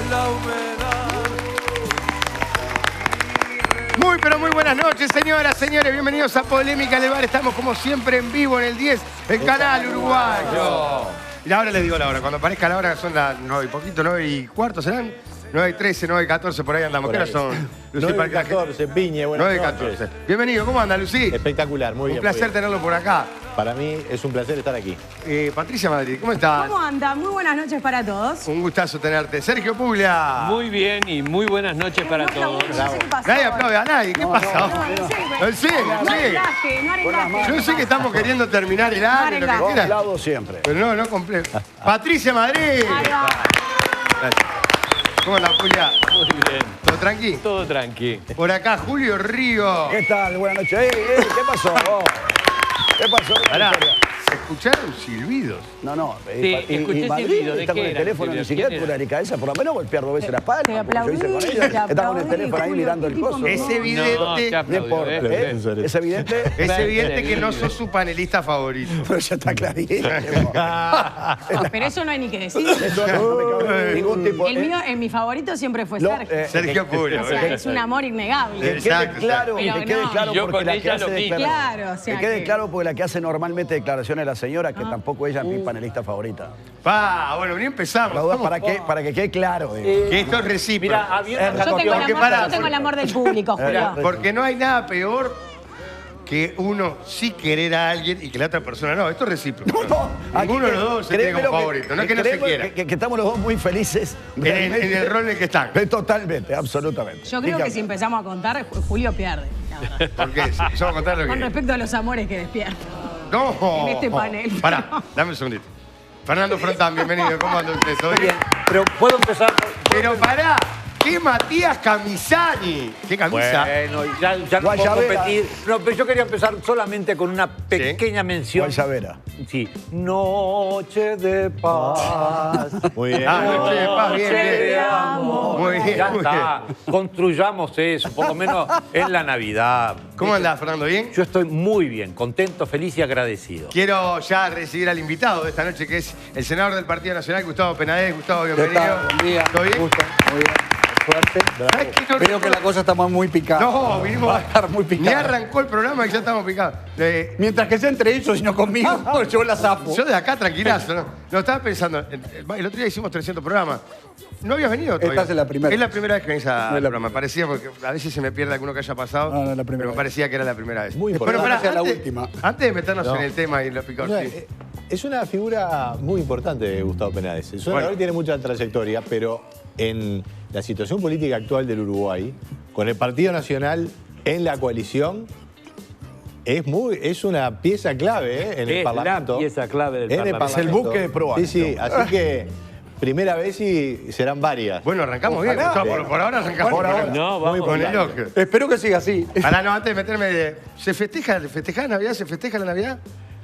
la humedad. Muy, pero muy buenas noches, señoras, señores. Bienvenidos a Polémica del Bar. Estamos como siempre en vivo en el 10, el canal uruguayo. Y ahora les digo la hora. Cuando aparezca la hora son las 9 y poquito, 9 y cuarto serán. 9 y 13, 9 y 14, por ahí andamos. ¿Qué hora son? 9 y 14, Piñe, buenas 9 y 14. noches. Bienvenido, ¿cómo anda, Lucy? Espectacular, muy bien. Un placer tenerlo por acá. Para mí es un placer estar aquí. Patricia Madrid, ¿cómo estás? ¿Cómo anda? Muy buenas noches para todos. Un gustazo tenerte. Sergio Puglia. Muy bien y muy buenas noches para No todos. aplaudimos, no sé qué pasó. Nadie aplaude a nadie. ¿Qué pasa? No Sí, No arengaste. Yo sé que estamos queriendo terminar el año, lo que arengaste. quieras. Aplaudo siempre. Pero no completo. Patricia Madrid. Ahí va. Gracias. ¿Cómo andás, Julia? Muy bien. ¿Todo tranqui? Todo tranqui. Por acá, Julio Río. ¿Qué tal? Buenas noches. ¿Qué pasó? ¿Qué pasó? Pará, ¿se escucharon silbidos? No. Sí, escuché Madrid silbido. ¿De está qué con el era? teléfono, ni ¿Quién siquiera era? por la delicadeza. Por lo menos golpear 2 veces la espalda. Te como yo hice con aplaudí, ella. te Está con el aplaudí, teléfono ahí Julio, mirando el qué tipo coso. Es No, evidente, te aplaudió, No importa. Es evidente. es evidente que no sos su panelista favorito. Pero ya está clarísimo. Pero eso no hay ni que decir. Eso no me cabe ningún tipo. El mío, mi favorito siempre fue No, Sergio. Sergio Puglia. O sea, es un amor innegable. Que quede Exacto, claro, exacto. que quede Pero claro no. Yo porque con la ella que hace lo vi. declaraciones. Claro, o sea Que quede que- claro porque la que hace normalmente declaraciones la señora, que tampoco ella es mi panelista favorita. Bueno, ni empezamos. La duda Vamos. para que quede claro. Que esto es recíproco. Mira, había Yo tengo, Porque pará, yo tengo el amor del público, Julio. Porque no hay nada peor que uno sí querer a alguien y que la otra persona no. Esto es recíproco. Ninguno de los dos se tiene como favorito. No es que no se créeme quiera. Que estamos los dos muy felices. En el rol en el que están. Totalmente, absolutamente. Yo creo que si empezamos a contar, Julio pierde, la verdad. Porque yo voy a contar lo Con que... respecto a los amores que despierta. No. en este panel. Pará, dame un segundito. Fernando Frontán, bienvenido. ¿Cómo anda usted? ¿Todo bien? Pero puedo empezar. Pero pará, ¿qué Matías Camisani? ¿Qué camisa? Bueno, ya no puedo Guayabera. competir. No, pero yo quería empezar solamente con una pequeña mención. Guayabera. Sí. Noche de paz. Muy bien. Noche de paz, bien, Noche de bien. amor. Muy bien, Ya muy está. bien. Construyamos eso, por lo menos en la Navidad. ¿Cómo andás, Fernando? ¿Bien? Yo estoy muy bien, contento, feliz y agradecido. Quiero ya recibir al invitado de esta noche, que es el senador del Partido Nacional, Gustavo Penadez. Gustavo, bienvenido. Buen día. ¿Todo bien? Me gusta. Muy bien. Suerte. ¿Sabes qué? No, Veo que la cosa está muy picada. No, vinimos Va a estar muy Ni picada. arrancó el programa y ya estamos picados. Mientras que sea entre ellos y no conmigo, yo la zafo. Yo de acá tranquilazo, ¿no? No, estaba pensando, el otro día hicimos 300 programas. No habías venido todavía. Esta es la primera. Es la primera vez que venís al No es la programa. Parecía, porque a veces se me pierde alguno que haya pasado. No, no es la primera pero me vez. parecía que era la primera vez. Muy Bueno, importante. pará, sea la antes, última. antes de meternos en el tema y lo picado, Mira, sí. es una figura muy importante, Gustavo Penades. Es Bueno. tiene mucha trayectoria, pero en la situación política actual del Uruguay, con el Partido Nacional en la coalición, es una pieza clave en el Es Parlamento. la pieza clave del En el Parlamento. Parlamento. Es El buque de proa. Sí, así que primera vez y serán varias. Bueno, arrancamos bien. Ojalá. Gustavo, por ahora arrancamos Por bien. ahora. No, vamos. Con el ojo. Espero que siga así. Ahora no, antes de meterme... ¿Se festeja la Navidad? ¿Se festeja la Navidad?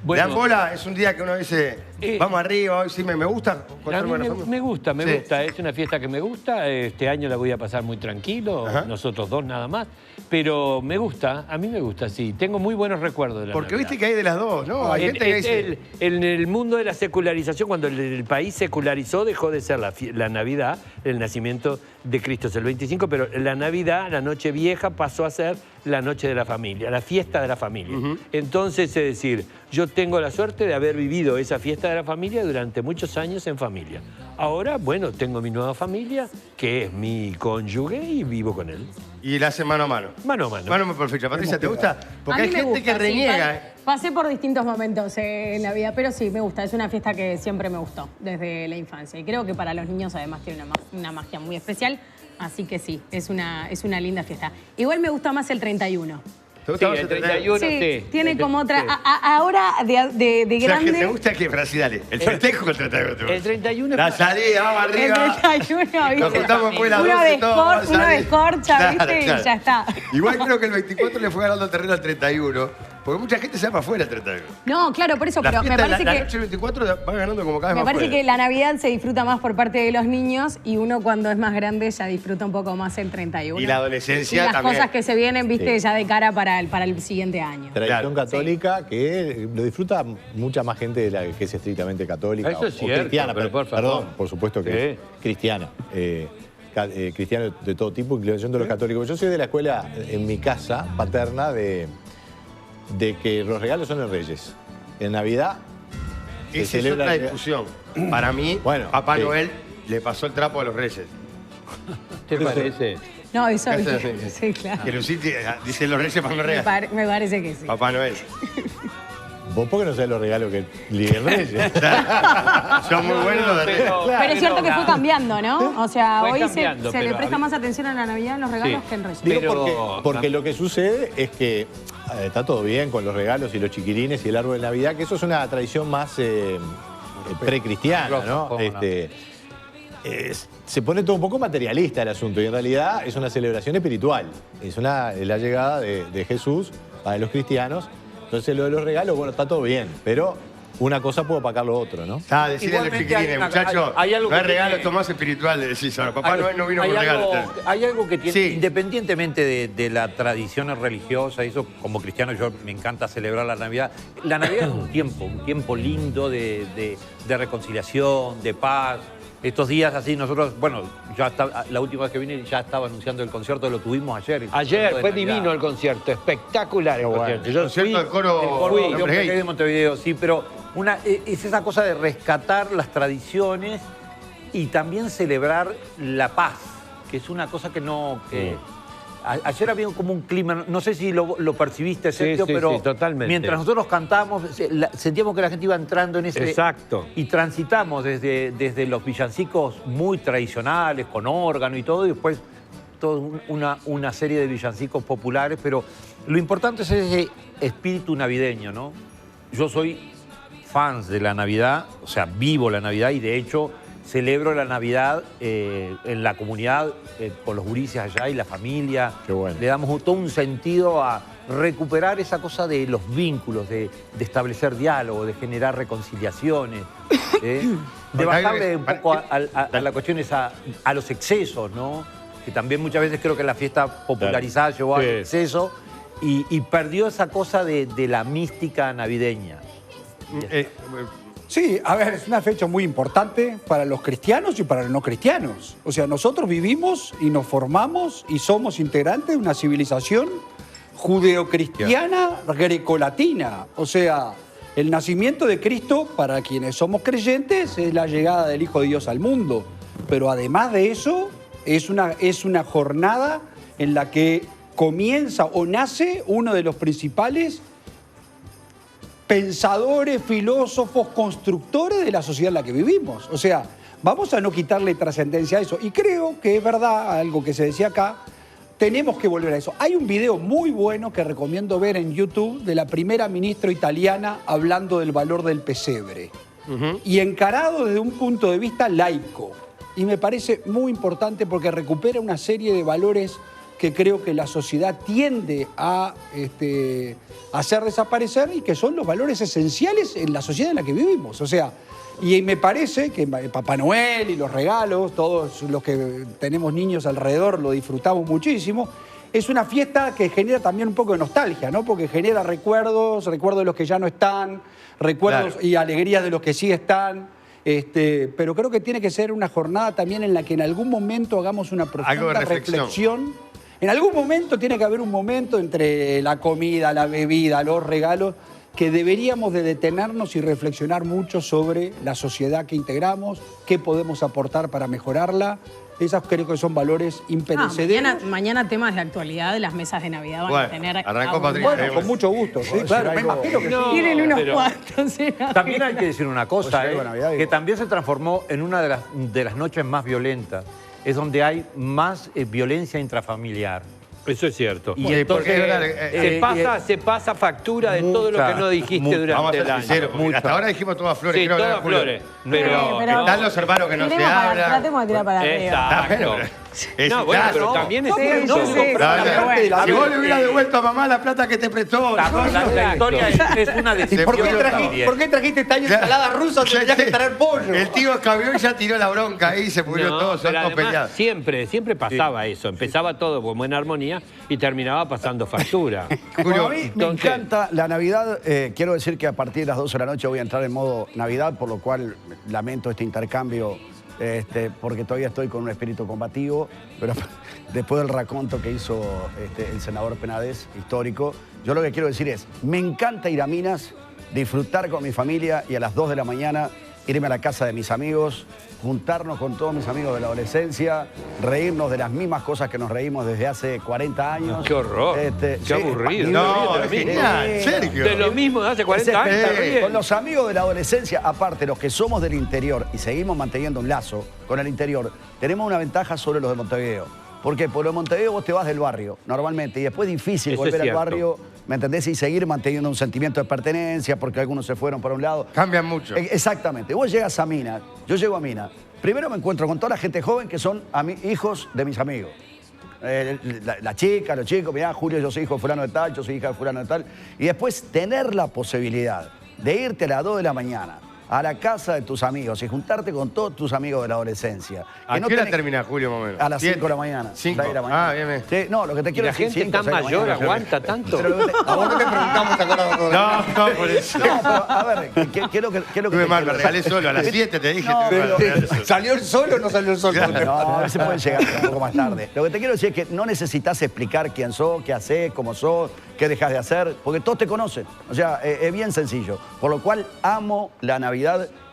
Bueno. ¿Le dan bola? Es un día que uno dice, vamos arriba, hoy sí me gusta. A encontrarme mí con la me familia. gusta, me Sí. gusta. Es una fiesta que me gusta. Este año la voy a pasar muy tranquilo, Ajá. nosotros dos nada más. Pero me gusta, a mí me gusta, sí. Tengo muy buenos recuerdos de la Porque Navidad. viste que hay de las dos, ¿no? Hay gente que dice... En el mundo de la secularización, cuando el país secularizó, dejó de ser la Navidad, el nacimiento de Cristo es el 25, pero la Navidad, la noche vieja, pasó a ser la noche de la familia, la fiesta de la familia. Entonces, es decir, yo tengo la suerte de haber vivido esa fiesta de la familia durante muchos años en familia. Ahora, bueno, tengo mi nueva familia, que es mi cónyuge, y vivo con él. Y la hace mano a mano. Mano a mano. Mano a mano por fecha. Patricia, ¿te gusta? Porque A hay mí me gente gusta, que reniega. sí, pasé por distintos momentos en la vida, pero sí, me gusta. Es una fiesta que siempre me gustó desde la infancia. Y creo que para los niños además tiene una magia muy especial. Así que sí, es una linda fiesta. Igual me gusta más el 31. ¿Te Sí, gusta más el 31, sí. Tiene como otra... Sí. Ahora de O sea, que grande... te gusta que, pero así, dale. El festejo el 31. El 31 La salida, vamos El arriba. 31, ¿viste? Nos juntamos después de las Uno 12 de todos, vamos a uno de salir. escorcha, Claro, ¿viste? claro. Y ya está. Igual creo que el 24 le fue ganando terreno al 31. Porque mucha gente se va para afuera el 31. No, claro, por eso, La pero me fiesta, parece la que... noche del 24 va ganando como cada vez Me más parece fuera. que la Navidad se disfruta más por parte de los niños y uno cuando es más grande ya disfruta un poco más el 31. Y la adolescencia y las también. cosas que se vienen, viste, Sí. ya de cara para el siguiente año. Tradición Claro. católica que lo disfruta mucha más gente de la que es estrictamente católica. Eso es o cierto, cristiana, pero por favor. perdón, por supuesto que Sí. es cristiana. Cristiano de todo tipo, incluyendo los católicos. Yo soy de la escuela, en mi casa paterna, de que los regalos son los Reyes. En Navidad se Esa es celebra... otra discusión. Para mí, Bueno, Papá sí. Noel le pasó el trapo a los Reyes. ¿Te parece? No, eso... Eso sí. Sí, claro. Que Luciti dice los Reyes para los Me, regalos. me parece que sí. Papá Noel. ¿Vos por qué no sabés los regalos que el Reyes? Son muy buenos los de Reyes. Pero es cierto que fue cambiando, ¿no? O sea, Fue hoy cambiando, se le pero presta había- más atención a la Navidad en los regalos Sí. que en Reyes. Digo Pero- porque lo que sucede es que está todo bien con los regalos y los chiquilines y el árbol de Navidad, que eso es una tradición más precristiana, ¿no? ¿Cómo no? Se pone todo un poco materialista el asunto y en realidad es una celebración espiritual. Es la llegada de Jesús para los cristianos. Entonces lo de los regalos, bueno, está todo bien, pero una cosa puede opacar lo otro, ¿no? Ah, decirle a los Igualmente hay chiquilines, una- muchachos, hay algo no hay que regalo, tiene- esto más espiritual, le decís ahora. Papá Noel no vino hay con algo, regalos. hay algo que tiene, Sí. independientemente de la tradición religiosa, eso como cristiano yo me encanta celebrar la Navidad. La Navidad es un tiempo lindo de reconciliación, de paz. Estos días así nosotros, bueno, ya está, la última vez que vine ya estaba anunciando el concierto, lo tuvimos ayer. el Ayer concierto de fue Navidad. divino el concierto, espectacular el concierto. Yo Concierto fui- del coro El coro Hombres Hombres Gay. Gay de Montevideo, sí, pero es esa cosa de rescatar las tradiciones y también celebrar la paz, que es una cosa que no... Ayer había como un clima, no sé si lo percibiste, Sergio, sí, pero sí, totalmente. mientras nosotros cantábamos, sentíamos que la gente iba entrando en ese... Exacto. Y transitamos desde los villancicos muy tradicionales, con órgano y todo, y después toda una serie de villancicos populares, pero lo importante es ese espíritu navideño, ¿no? Yo soy fan de la Navidad, o sea, vivo la Navidad y de hecho celebro la Navidad en la comunidad con los gurises allá y la familia. Qué bueno. Le damos todo un sentido a recuperar esa cosa de los vínculos, de establecer diálogo, de generar reconciliaciones, de bajarle un poco a la cuestión esa, a los excesos, ¿no? Que también muchas veces creo que la fiesta popularizada llevó al Sí. exceso y perdió esa cosa de la mística navideña. Sí, a ver, es una fecha muy importante para los cristianos y para los no cristianos. O sea, nosotros vivimos y nos formamos y somos integrantes de una civilización judeocristiana grecolatina. O sea, el nacimiento de Cristo, para quienes somos creyentes, es la llegada del Hijo de Dios al mundo. Pero además de eso, es una jornada en la que comienza o nace uno de los principales pensadores, filósofos, constructores de la sociedad en la que vivimos. O sea, vamos a no quitarle trascendencia a eso. Y creo que es verdad, algo que se decía acá, tenemos que volver a eso. Hay un video muy bueno que recomiendo ver en YouTube de la primera ministra italiana hablando del valor del pesebre. Y encarado desde un punto de vista laico. Y me parece muy importante porque recupera una serie de valores que creo que la sociedad tiende a hacer desaparecer y que son los valores esenciales en la sociedad en la que vivimos. O sea, y me parece que Papá Noel y los regalos, todos los que tenemos niños alrededor lo disfrutamos muchísimo. Es una fiesta que genera también un poco de nostalgia, ¿no? Porque genera recuerdos de los que ya no están, recuerdos Claro. y alegrías de los que sí están. Pero creo que tiene que ser una jornada también en la que en algún momento hagamos una Algo de profunda reflexión. reflexión. En algún momento tiene que haber un momento entre la comida, la bebida, los regalos, que deberíamos de detenernos y reflexionar mucho sobre la sociedad que integramos, qué podemos aportar para mejorarla. Esos creo que son valores imperecederos. Mañana temas de actualidad de las mesas de Navidad van Bueno, a tener... arrancó Patricia. Bueno, con mucho gusto, sí, claro. Me imagino que No, Tienen unos pero- cuantos. ¿sí? También hay que decir una cosa, Pues algo de Navidad, digo. que también se transformó en una de las noches más violentas. Es donde hay más violencia intrafamiliar. Eso es cierto. Y Porque entonces, es verdad, se pasa factura de todo lo mucha, que no dijiste mucha. durante Vamos a el ser año. sinceros, porque mucho. hasta ahora dijimos todas flores. Sí, quiero hablar todas de Julio. flores. Pero Están los hermanos que no se Tratemos de hablan. tirar para arriba. Exacto. No, bueno, pero también es eso. Si vos le hubieras devuelto a mamá la plata que te prestó. La historia es una decisión. ¿Por qué trajiste esta ensalada rusa? Tenías que traer pollo. El tío escabió y ya tiró la bronca ahí y se murió todo, se han peleado. Siempre pasaba eso. Empezaba todo con buena armonía y terminaba pasando factura. Bueno, a mí me encanta la Navidad. Quiero decir que a partir de las 12 de la noche voy a entrar en modo Navidad, por lo cual lamento este intercambio, porque todavía estoy con un espíritu combativo, pero después del raconto que hizo el senador Penades, histórico, yo lo que quiero decir es, me encanta ir a Minas, disfrutar con mi familia y a las 2 de la mañana irme a la casa de mis amigos, juntarnos con todos mis amigos de la adolescencia, reírnos de las mismas cosas que nos reímos desde hace 40 años. ¡Qué horror! Qué aburrido. No, Sergio. De lo mismo de hace 40 años. Con los amigos de la adolescencia, aparte los que somos del interior y seguimos manteniendo un lazo con el interior, tenemos una ventaja sobre los de Montevideo. ¿Por qué? Porque en Montevideo vos te vas del barrio, normalmente, y después es difícil Eso volver es al cierto. barrio, ¿me entendés? Y seguir manteniendo un sentimiento de pertenencia, porque algunos se fueron para un lado. Cambian mucho. Exactamente. Vos llegas a Mina, yo llego a Mina. Primero me encuentro con toda la gente joven que son hijos de mis amigos. La chica, los chicos, mirá, Julio, yo soy hijo de fulano de tal, yo soy hija de fulano de tal. Y después tener la posibilidad de irte a las 2 de la mañana a la casa de tus amigos y juntarte con todos tus amigos de la adolescencia. ¿A qué hora termina, Julio, más o menos? A las 5 de la mañana. 5 6 de la mañana. Ah, bien. Sí, no, lo que te ¿Y quiero la decir, gente 5, tan 6 de la mayor mañana. aguanta tanto? ¿A vos no te preguntamos, te acuerdas? No, por eso. No, pero a ver, ¿qué es lo que Tuve te mal, me quiero regalé decir? solo. A las 7 te dije. No, tuve mal, pero- me regalé solo. ¿Salió el sol o no salió el sol? No, a veces pueden llegar un poco más tarde. Lo que te quiero decir es que no necesitas explicar quién sos, qué haces, cómo sos, qué dejas de hacer, porque todos te conocen. O sea, es bien sencillo. Por lo cual amo la Navidad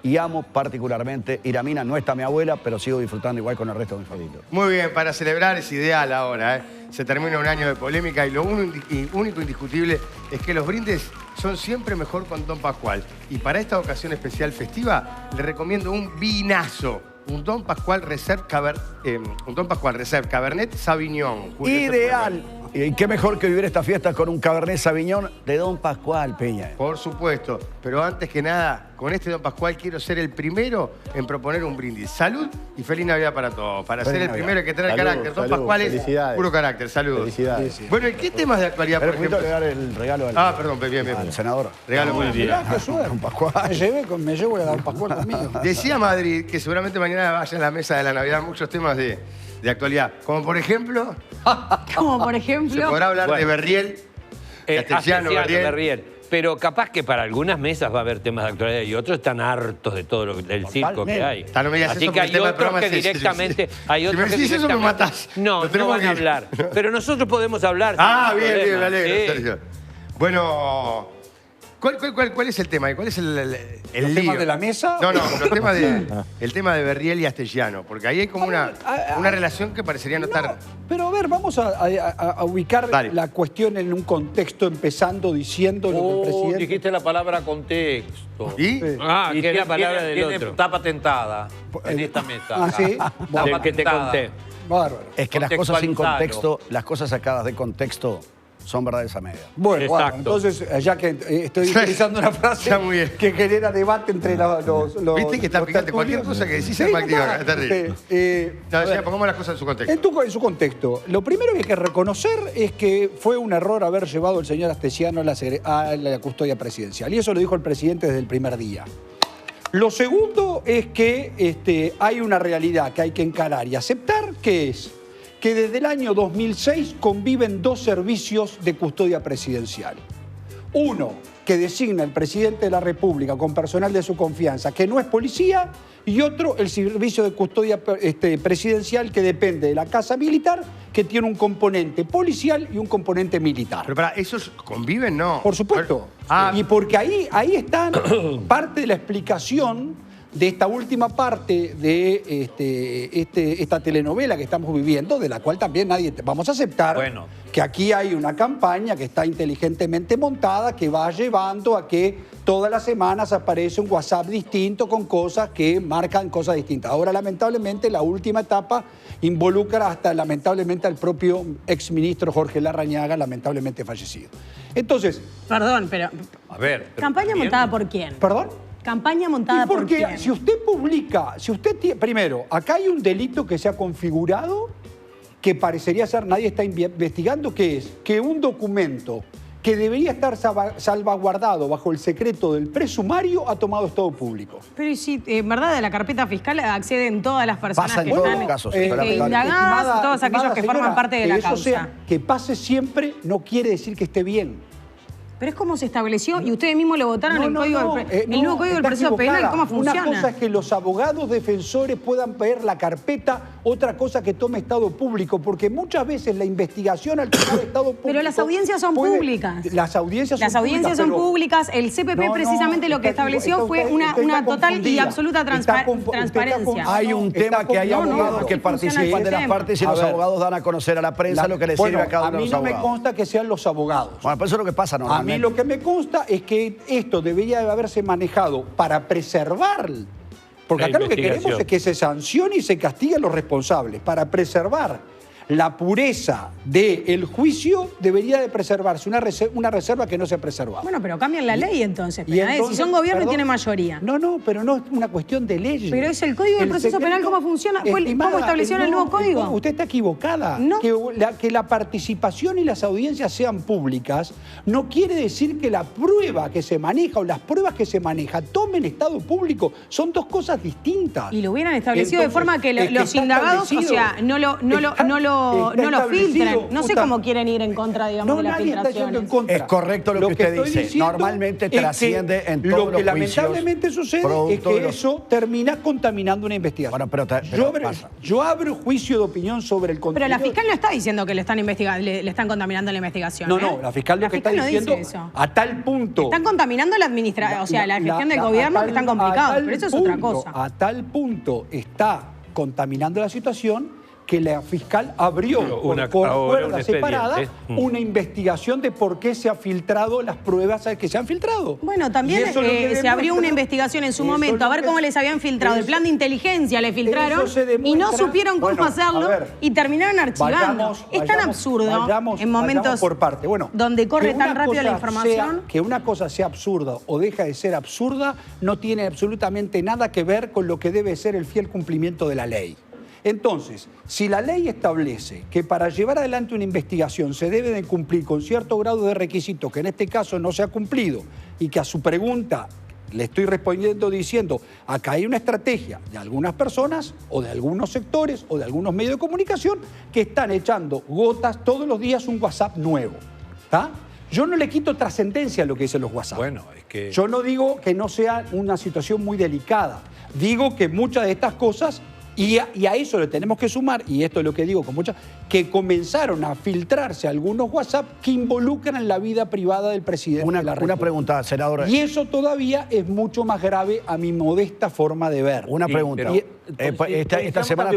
y amo particularmente ir a Mina. No está mi abuela, pero sigo disfrutando igual con el resto de mi familia. Muy bien, para celebrar es ideal ahora. Se termina un año de polémica y lo único indiscutible es que los brindes son siempre mejor con Don Pascual. Y para esta ocasión especial festiva, le recomiendo un vinazo. Un Don Pascual Reserve Cabernet Sauvignon. Julio, Ideal. Y qué mejor que vivir esta fiesta con un Cabernet Sauvignon de Don Pascual, Peña. Por supuesto, pero antes que nada, con este Don Pascual quiero ser el primero en proponer un brindis. Salud y feliz Navidad para todos. Para Feliz ser el Navidad. primero hay que tener Salud, carácter. Don salud, Pascual es felicidades. puro carácter. Saludos. Felicidades. Sí, sí. Bueno, ¿y qué temas de actualidad, por Pero permito ejemplo? dar el regalo Perdón, bien. al senador. Regalo muy bien. Mirá, qué suerte. Don Pascual. Me llevo a Don Pascual conmigo. Decía Madrid que seguramente mañana vaya a la mesa de la Navidad muchos temas de actualidad. Como por ejemplo, Como por se ejemplo. podrá hablar de Berriel, Castellano, Berriel. Pero capaz que para algunas mesas va a haber temas de actualidad y otros están hartos de todo del circo que hay. No me digas Así eso que porque el hay tema del otros programa que es ese. directamente... Hay Si otros me que decís eso, me directamente- matás. No, Lo no tenemos van que a ir. hablar. Pero nosotros podemos hablar. Ah, sin bien, problema. me alegro, Sí. Sergio. Bueno, ¿cuál es el tema? ¿Y cuál es el ¿Los lío? temas de la mesa? No, el tema de Berriel y Castellano. Porque ahí hay como una relación que parecería no estar... Pero a ver, vamos a ubicar Dale. la cuestión en un contexto, empezando diciendo lo que el presidente... Dijiste la palabra contexto. ¿Y? Sí. Ah, que es la palabra del otro. Está patentada en esta mesa. Ah, ¿sí? Está Del que te patentada. conté. Bárbaro. Es que las cosas sin Contextualizarlo. contexto, las cosas sacadas de contexto son verdades a media. Bueno, Exacto. entonces, ya que estoy utilizando una frase Está muy bien. que genera debate entre los Viste que está los picante. Cualquier tertulios. cosa que decís Sí, es no activa está. acá, es terrible. No, A decía, ver, pongamos las cosas en su contexto. en su contexto, lo primero que hay que reconocer es que fue un error haber llevado al señor Astesiano a la custodia presidencial. Y eso lo dijo el presidente desde el primer día. Lo segundo es que hay una realidad que hay que encarar y aceptar, que es que desde el año 2006 conviven dos servicios de custodia presidencial. Uno, que designa el presidente de la República con personal de su confianza, que no es policía, y otro, el servicio de custodia presidencial, que depende de la Casa Militar, que tiene un componente policial y un componente militar. Pero para, ¿esos conviven? No. Por supuesto. Ah, Y porque ahí está parte de la explicación de esta última parte de esta telenovela que estamos viviendo, de la cual también vamos a aceptar Bueno. que aquí hay una campaña que está inteligentemente montada, que va llevando a que todas las semanas aparece un WhatsApp distinto con cosas que marcan cosas distintas. Ahora, lamentablemente, la última etapa involucra hasta, lamentablemente, al propio exministro Jorge Larrañaga, lamentablemente fallecido. Entonces, Perdón, pero. A ver. pero ¿Campaña también- montada por quién? ¿perdón? ¿Campaña montada Y por porque quién? si usted publica, primero, acá hay un delito que se ha configurado que parecería ser, nadie está investigando, que es que un documento que debería estar salvaguardado bajo el secreto del presumario ha tomado estado público. Pero y si, en verdad, a la carpeta fiscal acceden todas las personas Pasa en que todos están los casos, indagadas, todos aquellos que forman parte de la eso causa. Sea, que pase siempre no quiere decir que esté bien. Pero es como se estableció y ustedes mismos lo votaron el nuevo Código del Proceso Penal, ¿cómo funciona? Una cosa es que los abogados defensores puedan ver la carpeta, otra cosa que tome estado público, porque muchas veces la investigación al tomar estado público... Pero las audiencias son públicas. Las audiencias son públicas. El CPP precisamente lo que estableció fue una total y absoluta transparencia. Hay un tema que hay abogados que participan de las partes y los abogados dan a conocer a la prensa lo que les sirve a cada uno de los abogados. A mí no me consta que sean los abogados. Bueno, pues eso es lo que pasa normalmente. A mí lo que me consta es que esto debería de haberse manejado para preservar, porque acá lo que queremos es que se sancione y se castigue a los responsables, para preservar la pureza del juicio. Debería de preservarse una reserva que no se ha preservado. Bueno, pero cambian la ley entonces. Si son gobierno y tienen mayoría. No, pero no es una cuestión de leyes. Pero es el Código del Proceso Penal, ¿cómo funciona? ¿Cómo establecieron el nuevo código? Usted está equivocada. No. Que la participación y las audiencias sean públicas no quiere decir que la prueba que se maneja o las pruebas que se maneja tomen estado público. Son dos cosas distintas. Y lo hubieran establecido de forma que los indagados, o sea, no lo filtren. No sé cómo quieren ir en contra, digamos, de las filtraciones. Es correcto lo que usted dice. Normalmente trasciende en todos los juicios. Lo que lamentablemente sucede es que eso termina contaminando una investigación. Bueno, pero yo abro juicio de opinión sobre el contenido. Pero la fiscal no está diciendo que le están contaminando la investigación. No, la fiscal lo que está diciendo a tal punto. Están contaminando la administración, o sea, la gestión del gobierno, que están complicados, pero eso es otra cosa. A tal punto está contaminando la situación que la fiscal abrió por cuerda separada una investigación de por qué se han filtrado las pruebas que se han filtrado. Bueno, también se abrió una investigación en su momento a ver cómo les habían filtrado. El plan de inteligencia le filtraron y no supieron cómo hacerlo y terminaron archivando. Es tan absurdo en momentos por parte. donde corre tan rápido la información. Que una cosa sea absurda o deja de ser absurda no tiene absolutamente nada que ver con lo que debe ser el fiel cumplimiento de la ley. Entonces, si la ley establece que para llevar adelante una investigación se debe de cumplir con cierto grado de requisitos, que en este caso no se ha cumplido, y que a su pregunta le estoy respondiendo diciendo, acá hay una estrategia de algunas personas o de algunos sectores o de algunos medios de comunicación que están echando gotas todos los días un WhatsApp nuevo. ¿Está? Yo no le quito trascendencia a lo que dicen los WhatsApp. Bueno, es que... Yo no digo que no sea una situación muy delicada. Digo que muchas de estas cosas... Y a eso le tenemos que sumar, y esto es lo que digo con mucha, que comenzaron a filtrarse algunos WhatsApp que involucran la vida privada del presidente de la República. Una pregunta, senador. Y eso todavía es mucho más grave a mi modesta forma de ver. Una pregunta. Esta semana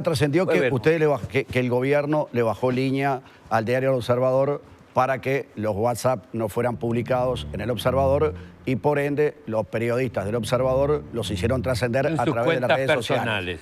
trascendió que el gobierno le bajó línea al diario El Observador para que los WhatsApp no fueran publicados en El Observador y por ende los periodistas del Observador los hicieron trascender a través de las redes sociales.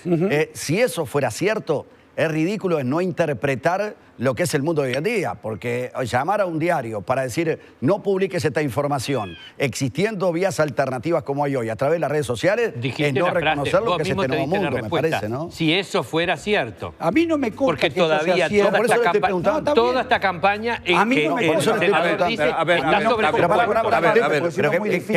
Si eso fuera cierto, es ridículo no interpretar lo que es el mundo de hoy en día, porque llamar a un diario para decir no publiques esta información, existiendo vías alternativas como hay hoy a través de las redes sociales, es no reconocer lo que es este nuevo mundo, me parece, ¿no? Si eso fuera cierto. A mí no me consta porque que todavía eso sea cierto. toda esta campaña en a mí no me consta. Que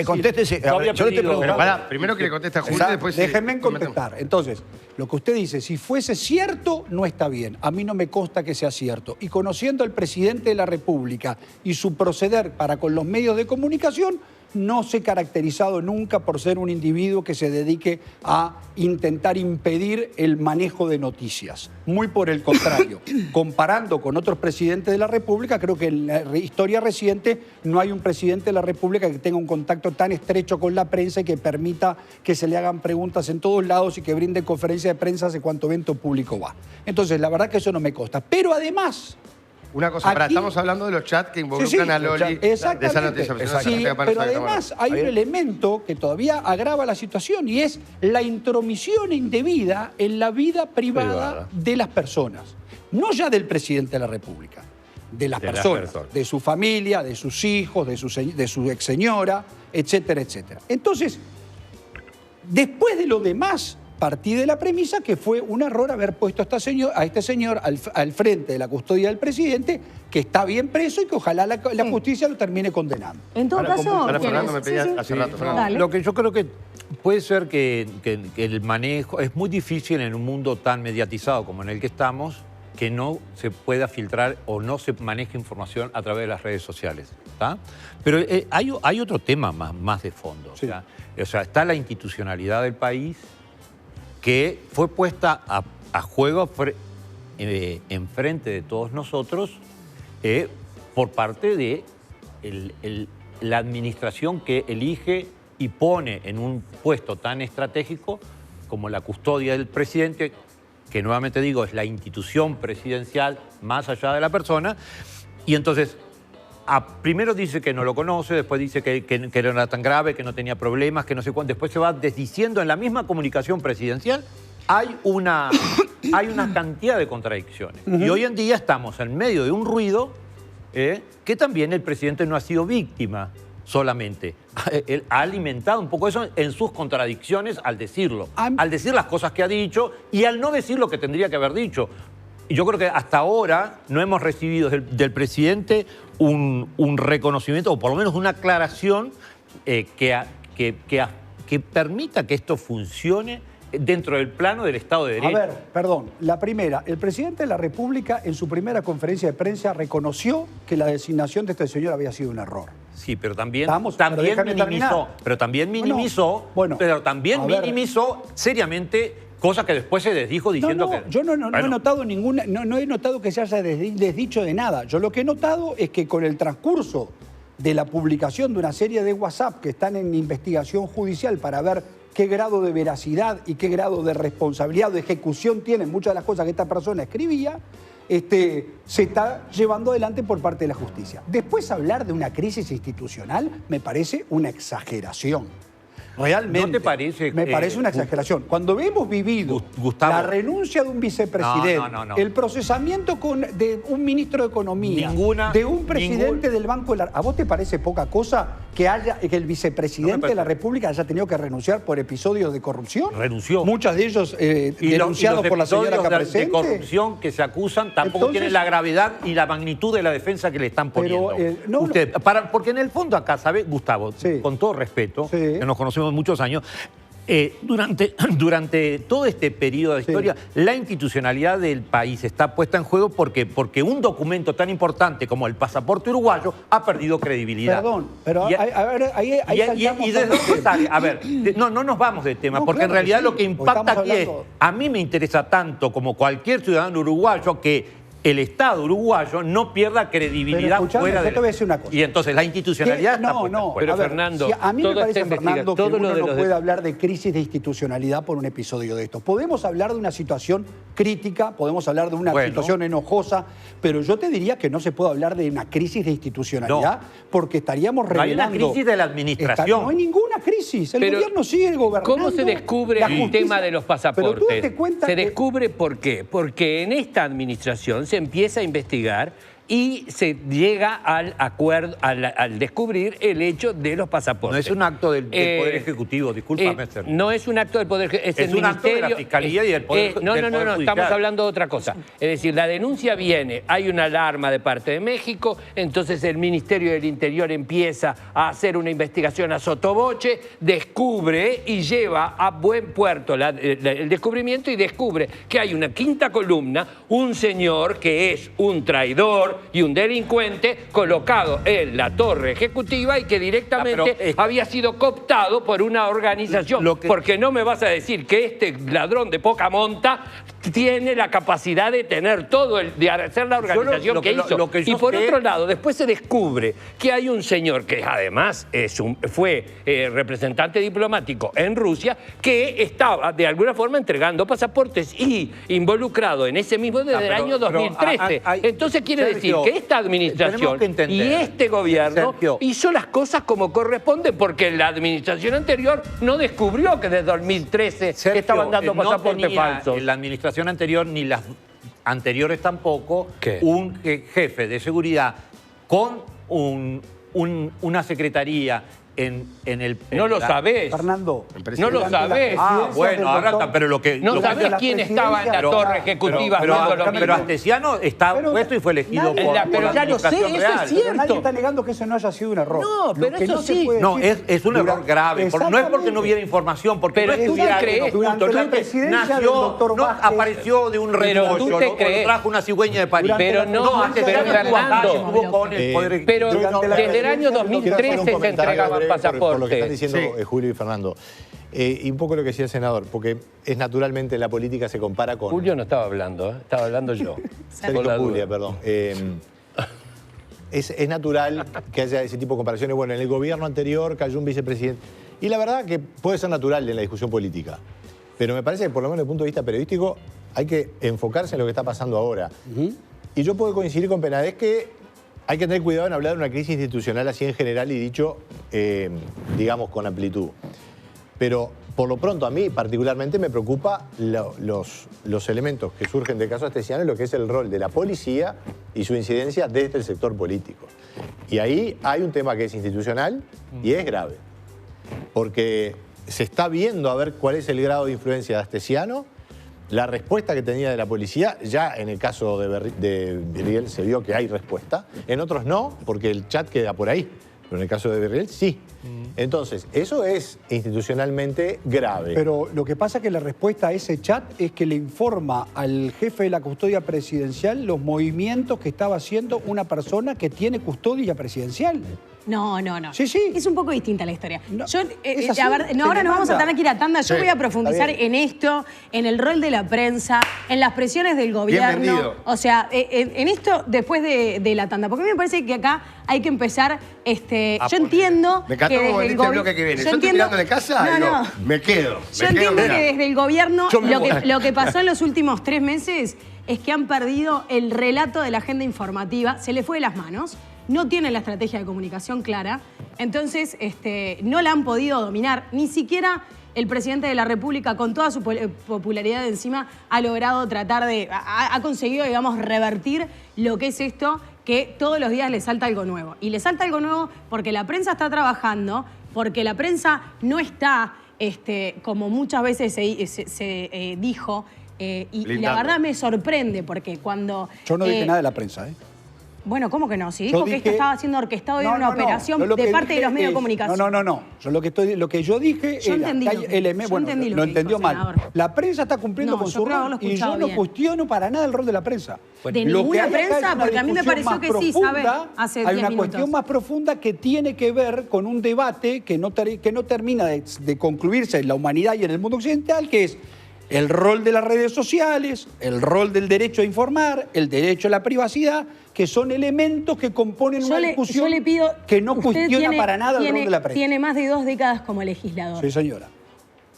conteste. Yo le estoy preguntando. Primero que le conteste a Julio, después... Déjenme contestar. Entonces, lo que usted dice, si fuese cierto, no está bien. A mí no me consta que sea cierto. Y conociendo al presidente de la República y su proceder para con los medios de comunicación, no se ha caracterizado nunca por ser un individuo que se dedique a intentar impedir el manejo de noticias. Muy por el contrario. Comparando con otros presidentes de la República, creo que en la historia reciente no hay un presidente de la República que tenga un contacto tan estrecho con la prensa y que permita que se le hagan preguntas en todos lados y que brinde conferencias de prensa hace cuánto evento público va. Entonces, la verdad que eso no me consta. Pero además... Una cosa, estamos hablando de los chats que involucran a Loli de esa noticia. Sí, pero además hay un elemento que todavía agrava la situación y es la intromisión indebida en la vida privada de las personas. No ya del presidente de la República, de las personas, de su familia, de sus hijos, de su ex señora, etcétera, etcétera. Entonces, después de lo demás, partí de la premisa que fue un error haber puesto a este señor al frente de la custodia del presidente, que está bien preso y que ojalá la justicia lo termine condenando. En todo caso, Ahora Fernando me pedía hace rato. Fernando. Dale. Lo que yo creo que puede ser que el manejo es muy difícil en un mundo tan mediatizado como en el que estamos, que no se pueda filtrar o no se maneje información a través de las redes sociales. ¿Tá? Pero hay otro tema más de fondo. Sí. O sea, está la institucionalidad del país que fue puesta a juego enfrente de todos nosotros por parte de la administración que elige y pone en un puesto tan estratégico como la custodia del presidente, que nuevamente digo es la institución presidencial más allá de la persona. Y entonces primero dice que no lo conoce, después dice que no era tan grave, que no tenía problemas, que no sé cuánto. Después se va desdiciendo en la misma comunicación presidencial. Hay una cantidad de contradicciones. Y hoy en día estamos en medio de un ruido que también el presidente no ha sido víctima solamente. Él ha alimentado un poco eso en sus contradicciones al decirlo. Al decir las cosas que ha dicho y al no decir lo que tendría que haber dicho. Y yo creo que hasta ahora no hemos recibido del presidente un reconocimiento, o por lo menos una aclaración que permita que esto funcione dentro del plano del Estado de Derecho. A ver, perdón. La primera, el presidente de la República en su primera conferencia de prensa reconoció que la designación de este señor había sido un error. Sí, pero también minimizó seriamente cosas que después se desdijo diciendo que... Yo no he notado no he notado que se haya desdicho de nada. Yo lo que he notado es que con el transcurso de la publicación de una serie de WhatsApp que están en investigación judicial para ver qué grado de veracidad y qué grado de responsabilidad o de ejecución tienen muchas de las cosas que esta persona escribía, se está llevando adelante por parte de la justicia. Después hablar de una crisis institucional me parece una exageración. Realmente. ¿No te parece? Me parece una exageración. Cuando hemos vivido la renuncia de un vicepresidente, el procesamiento de un ministro de Economía, de un presidente del Banco de la... ¿A vos te parece poca cosa que el vicepresidente de la República haya tenido que renunciar por episodios de corrupción? Renunció. Muchos de ellos denunciados por la señora acá presente. De corrupción que se acusan tampoco tienen la gravedad y la magnitud de la defensa que le están poniendo. Porque en el fondo acá, ¿sabe, Gustavo? Sí. Con todo respeto, que nos conocemos muchos años, durante todo este periodo de historia, la institucionalidad del país está puesta en juego porque un documento tan importante como el pasaporte uruguayo ha perdido credibilidad. Perdón, pero ahí ¿Y desde dónde sale? A ver, no nos vamos del tema, porque en realidad lo que impacta aquí es, a mí me interesa tanto como cualquier ciudadano uruguayo que el Estado uruguayo no pierda credibilidad fuera de... Te voy a decir una cosa. Y entonces la institucionalidad está puesta en juego. Pero Fernando, a mí me parece, Fernando, que uno no puede hablar de crisis de institucionalidad por un episodio de estos. Podemos hablar de una situación crítica, podemos hablar de una situación enojosa, pero yo te diría que no se puede hablar de una crisis de institucionalidad porque estaríamos revelando... Hay una crisis de la administración. No hay ninguna crisis. El gobierno sigue gobernando. ¿Cómo se descubre el tema de los pasaportes? Pero tú date cuenta descubre por qué. Porque en esta administración se empieza a investigar y se llega al acuerdo, al descubrir el hecho de los pasaportes. No es un acto del Poder Ejecutivo, discúlpame. No es un acto del Poder Ejecutivo, es el un acto de la Fiscalía y del Poder Judicial. No, estamos hablando de otra cosa. Es decir, la denuncia viene, hay una alarma de parte de México, entonces el Ministerio del Interior empieza a hacer una investigación a sotoboche, descubre y lleva a buen puerto el descubrimiento y descubre que hay una quinta columna, un señor que es un traidor y un delincuente colocado en la torre ejecutiva y que directamente había sido cooptado por una organización. Porque no me vas a decir que este ladrón de poca monta tiene la capacidad de tener todo, de hacer la organización que hizo. Y por otro lado, después se descubre que hay un señor que además fue representante diplomático en Rusia que estaba de alguna forma entregando pasaportes y involucrado en ese mismo desde el año 2013. Entonces quiere decir que esta administración y este gobierno hizo las cosas como corresponde porque la administración anterior no descubrió que desde 2013 estaban dando pasaportes falsos. La administración anterior ni las anteriores tampoco un jefe de seguridad con una secretaría en el... No lo sabés. Fernando. No lo sabés. Bueno, ahora, pero lo que... No lo que- sabés quién estaba en la torre ejecutiva haciendo lo pero mismo. Astesiano está Pero- puesto y fue elegido Nadie- por pero la ya lo sé, administración eso es real. cierto. Pero nadie está negando que eso no haya sido un error. No, Lo pero que eso se sí. puede No, decir- es un error grave. No es porque no Exactamente. hubiera información, porque Pero no tú estuviera te crees, oculto, durante no la es que presidencia del nació, doctor no Vázquez. apareció de un Pero repollo, tú te lo crees. trajo una cigüeña de París. Pero no, Astesiano pero estuvo acá, Fernando. estuvo con el poder Pero Durante la desde el año presidencia del Quiero hacer un 2013 se comentario entregaban breve por lo que están pasaportes. diciendo Sí. Julio y Fernando. Y un poco lo que decía el senador, porque es naturalmente la política se compara con... Julio no estaba hablando, estaba hablando yo. Sergio Por la duda. Puglia, perdón. Es natural que haya ese tipo de comparaciones. Bueno, en el gobierno anterior cayó un vicepresidente. Y la verdad que puede ser natural en la discusión política. Pero me parece que por lo menos desde el punto de vista periodístico hay que enfocarse en lo que está pasando ahora. Y yo puedo coincidir con Penades que hay que tener cuidado en hablar de una crisis institucional así en general y dicho, digamos, con amplitud. Pero por lo pronto a mí particularmente me preocupa los elementos que surgen del caso Astesiano y lo que es el rol de la policía y su incidencia desde el sector político. Y ahí hay un tema que es institucional y es grave. Porque se está viendo a ver cuál es el grado de influencia de Astesiano. La respuesta que tenía de la policía, ya en el caso de Birriel se vio que hay respuesta. En otros no, porque el chat queda por ahí. Pero en el caso de Birriel sí. Entonces, eso es institucionalmente grave. Pero lo que pasa es que la respuesta a ese chat es que le informa al jefe de la custodia presidencial los movimientos que estaba haciendo una persona que tiene custodia presidencial. No, no, no. Sí, sí. Es un poco distinta la historia. No, Yo, es así, a ver, se no, ahora nos vamos a demanda. tener que ir a tanda. Yo Sí, voy a profundizar está bien. en esto, en el rol de la prensa, en las presiones del gobierno. vendido. O sea, en esto después de la tanda. Porque a mí me parece que acá hay que empezar. Yo entiendo. Me encantó que como desde en el este bloque que viene. Yo estoy entiendo- mirando de casa y No, digo, no. me quedo. Yo entiendo que desde el gobierno Yo me voy. lo que pasó en los últimos 3 meses es que han perdido el relato de la agenda informativa, se le fue de las manos, no tienen la estrategia de comunicación clara, entonces no la han podido dominar, ni siquiera el presidente de la República, con toda su popularidad de encima, ha logrado tratar de, ha conseguido, digamos, revertir lo que es esto, que todos los días le salta algo nuevo. Y le salta algo nuevo porque la prensa está trabajando, porque la prensa no está, como muchas veces se dijo, y la Blindando. verdad me sorprende porque cuando... Yo no dije nada de la prensa, ¿eh? Bueno, ¿cómo que no? Si Yo dijo que esto dije- estaba siendo orquestado y No, era una no, no. operación Yo lo de que parte de dije los medios de es- comunicación. No. Lo que yo dije Yo era entendí que lo hay que- elementos. yo Bueno, entendí lo lo que dijo, entendió mal. senador. La prensa está cumpliendo No, con yo su creo haberlo rol y yo escuchado no bien. cuestiono para nada el rol de la prensa. De Lo ninguna que hay acá prensa, es una porque a mí me discusión pareció más que sí, ¿sabe? profunda, Hace hay 10 una minutos. cuestión más profunda que tiene que ver con un debate que no termina de concluirse en la humanidad y en el mundo occidental, que es el rol de las redes sociales, el rol del derecho a informar, el derecho a la privacidad, que son elementos que componen una discusión yo le pido, que no usted cuestiona para nada el rol de la prensa. Tiene más de 2 décadas como legislador. Sí, señora.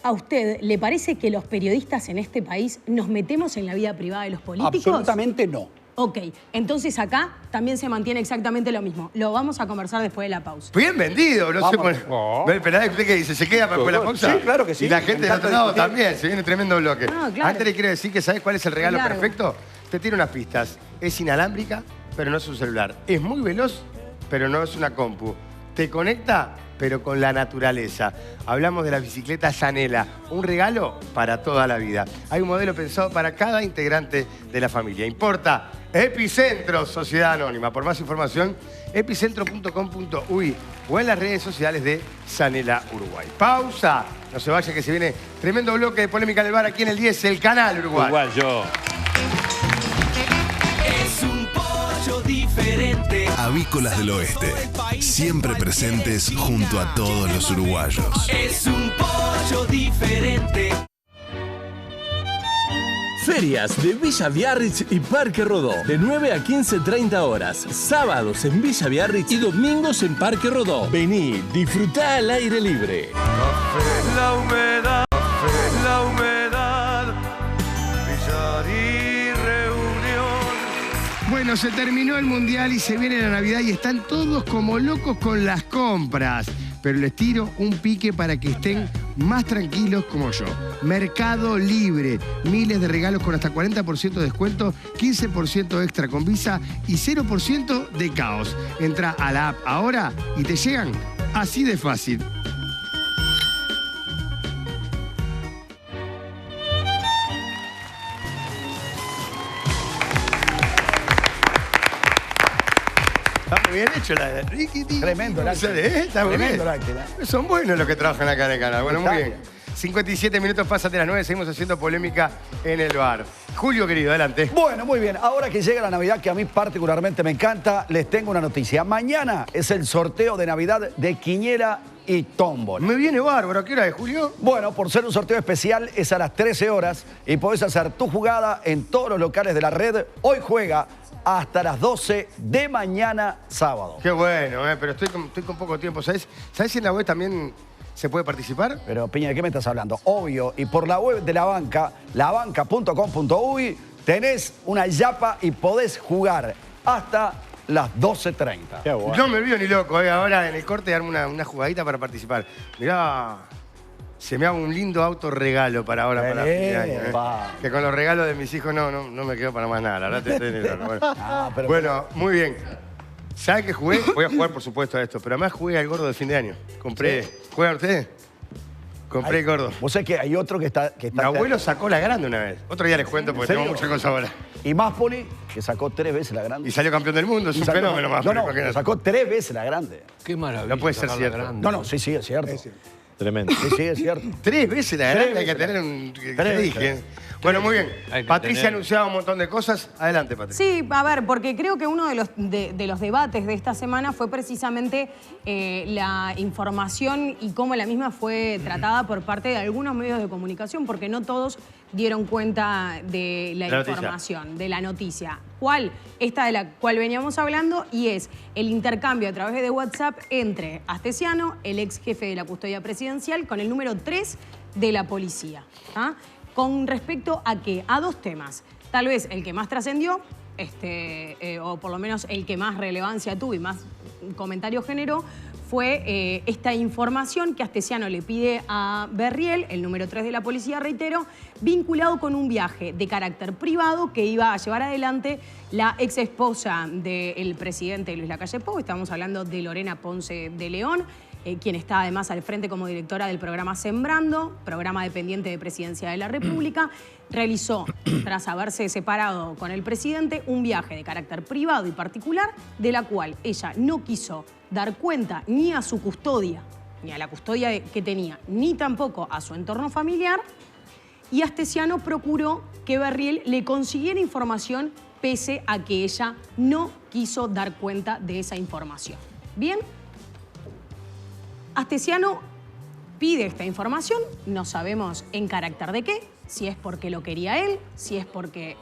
¿A usted le parece que los periodistas en este país nos metemos en la vida privada de los políticos? Absolutamente no. Ok, entonces acá también se mantiene exactamente lo mismo. Lo vamos a conversar después de la pausa. Bien vendido, no sé Vamos. por... ¿Ve el Penades usted qué dice? ¿Se queda para después de la pausa? Sí, claro que sí. Y la gente Me del otro encanta lado discutir. también, se viene tremendo bloque. No, claro. Antes le quiero decir que ¿sabes cuál es el regalo Claro. perfecto? Te tiro unas pistas. Es inalámbrica, pero no es un celular. Es muy veloz, pero no es una compu. Te conecta, pero con la naturaleza. Hablamos de la bicicleta Zanela, un regalo para toda la vida. Hay un modelo pensado para cada integrante de la familia. Importa Epicentro, Sociedad Anónima. Por más información, epicentro.com.uy o en las redes sociales de Zanela Uruguay. Pausa. No se vaya que se viene tremendo bloque de Polémica en el Bar aquí en el 10, el canal Uruguay. Uruguayo. Es un pollo diferente. Avícolas del Oeste, siempre presentes junto a todos los uruguayos. Es un pollo diferente. Ferias de Villa Biarritz y Parque Rodó. De 9 a 15:30 horas. Sábados en Villa Biarritz y domingos en Parque Rodó. Vení, disfrutá al aire libre. La humedad, Villar y Reunión. Bueno, se terminó el Mundial y se viene la Navidad y están todos como locos con las compras. Pero les tiro un pique para que estén más tranquilos como yo. Mercado Libre. Miles de regalos con hasta 40% de descuento, 15% extra con Visa y 0% de caos. Entra a la app ahora y te llegan Así de fácil. Está muy bien hecho la de Ricky. Tremendo el acting. Está muy Tremendo bien. el acting, Son buenos los que trabajan acá en el canal. Bueno, muy bien. 57 minutos, pásate las 9, seguimos haciendo polémica en el bar. Julio, querido, adelante. Bueno, muy bien. Ahora que llega la Navidad, que a mí particularmente me encanta, les tengo una noticia. Mañana es el sorteo de Navidad de Quiniela y Tómbola. Me viene bárbaro. ¿A qué hora es, Julio? Bueno, por ser un sorteo especial, es a las 13 horas y podés hacer tu jugada en todos los locales de la red. Hoy juega hasta las 12 de mañana, sábado. Qué bueno, pero estoy con poco tiempo. ¿Sabés si en la web también se puede participar? Pero, Piña, ¿de qué me estás hablando? Obvio, y por la web de la banca, labanca.com.uy, tenés una yapa y podés jugar hasta las 12:30. Qué bueno. No me olvido ni loco, ahora en el corte darme una jugadita para participar. Mirá, se me haga un lindo autorregalo para ahora, para fin de año. Que con los regalos de mis hijos no me quedo para más nada, la verdad te estoy en el horno. Bueno, muy bien. ¿Saben qué jugué? Voy a jugar, por supuesto, a esto, pero además jugué al gordo de fin de año. Compré. ¿Sí? ¿Juegan ustedes? Compré el gordo. Vos sabés que hay otro que está... Mi abuelo sacó la grande una vez. Otro día les cuento porque tengo muchas cosas ahora. Y Máspoli, que sacó 3 veces la grande. Y salió campeón del mundo, es un fenómeno más. No, sacó 3 veces la grande. Qué maravilla. No puede ser cierto. No, sí, es cierto. Tremendo. Sí, es cierto. 3 veces la grande, hay que tener un... ¿Qué dije? Bueno, muy bien. Patricia anunciaba un montón de cosas. Adelante, Patricia. Sí, a ver, porque creo que uno de los debates de esta semana fue precisamente la información y cómo la misma fue tratada por parte de algunos medios de comunicación, porque no todos dieron cuenta de la información, de la noticia. ¿Cuál? Esta de la cual veníamos hablando, y es el intercambio a través de WhatsApp entre Astesiano, el ex jefe de la custodia presidencial, con el número 3 de la policía. ¿Ah? Con respecto a qué? A 2 temas. Tal vez el que más trascendió, o por lo menos el que más relevancia tuvo y más comentarios generó, fue esta información que Astesiano le pide a Berriel, el número 3 de la policía, reitero, vinculado con un viaje de carácter privado que iba a llevar adelante la ex esposa del presidente Luis Lacalle Pou. Estamos hablando de Lorena Ponce de León, quien está además al frente como directora del programa Sembrando, programa dependiente de Presidencia de la República. Realizó, tras haberse separado con el presidente, un viaje de carácter privado y particular, de la cual ella no quiso dar cuenta ni a su custodia, ni a la custodia que tenía, ni tampoco a su entorno familiar. Y Astesiano procuró que Berriel le consiguiera información pese a que ella no quiso dar cuenta de esa información. ¿Bien? Astesiano pide esta información, no sabemos en carácter de qué, si es porque lo quería él, si es porque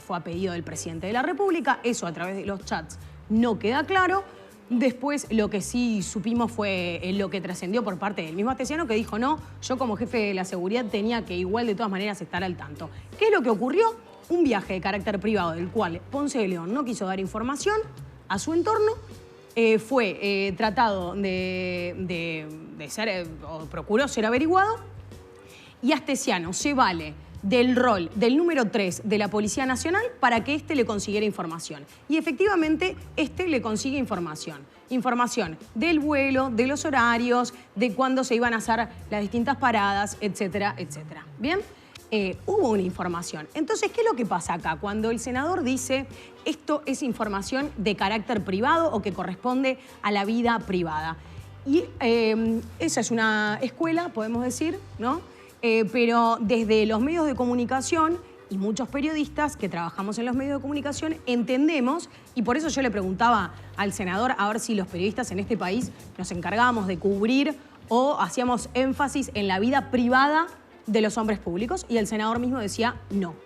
fue a pedido del presidente de la República, eso a través de los chats no queda claro. Después lo que sí supimos fue lo que trascendió por parte del mismo Astesiano, que dijo no, yo como jefe de la seguridad tenía que igual de todas maneras estar al tanto. ¿Qué es lo que ocurrió? Un viaje de carácter privado del cual Ponce de León no quiso dar información a su entorno. Fue tratado de ser, o procuró ser averiguado, y Astesiano se vale del rol del número 3 de la Policía Nacional para que éste le consiguiera información. Y efectivamente, éste le consigue información. Información del vuelo, de los horarios, de cuándo se iban a hacer las distintas paradas, etcétera, etcétera. ¿Bien? Hubo una información. Entonces, ¿qué es lo que pasa acá? Cuando el senador dice esto es información de carácter privado o que corresponde a la vida privada. Y esa es una escuela, podemos decir, ¿no? Pero desde los medios de comunicación y muchos periodistas que trabajamos en los medios de comunicación entendemos, y por eso yo le preguntaba al senador a ver si los periodistas en este país nos encargábamos de cubrir o hacíamos énfasis en la vida privada de los hombres públicos, y el senador mismo decía no.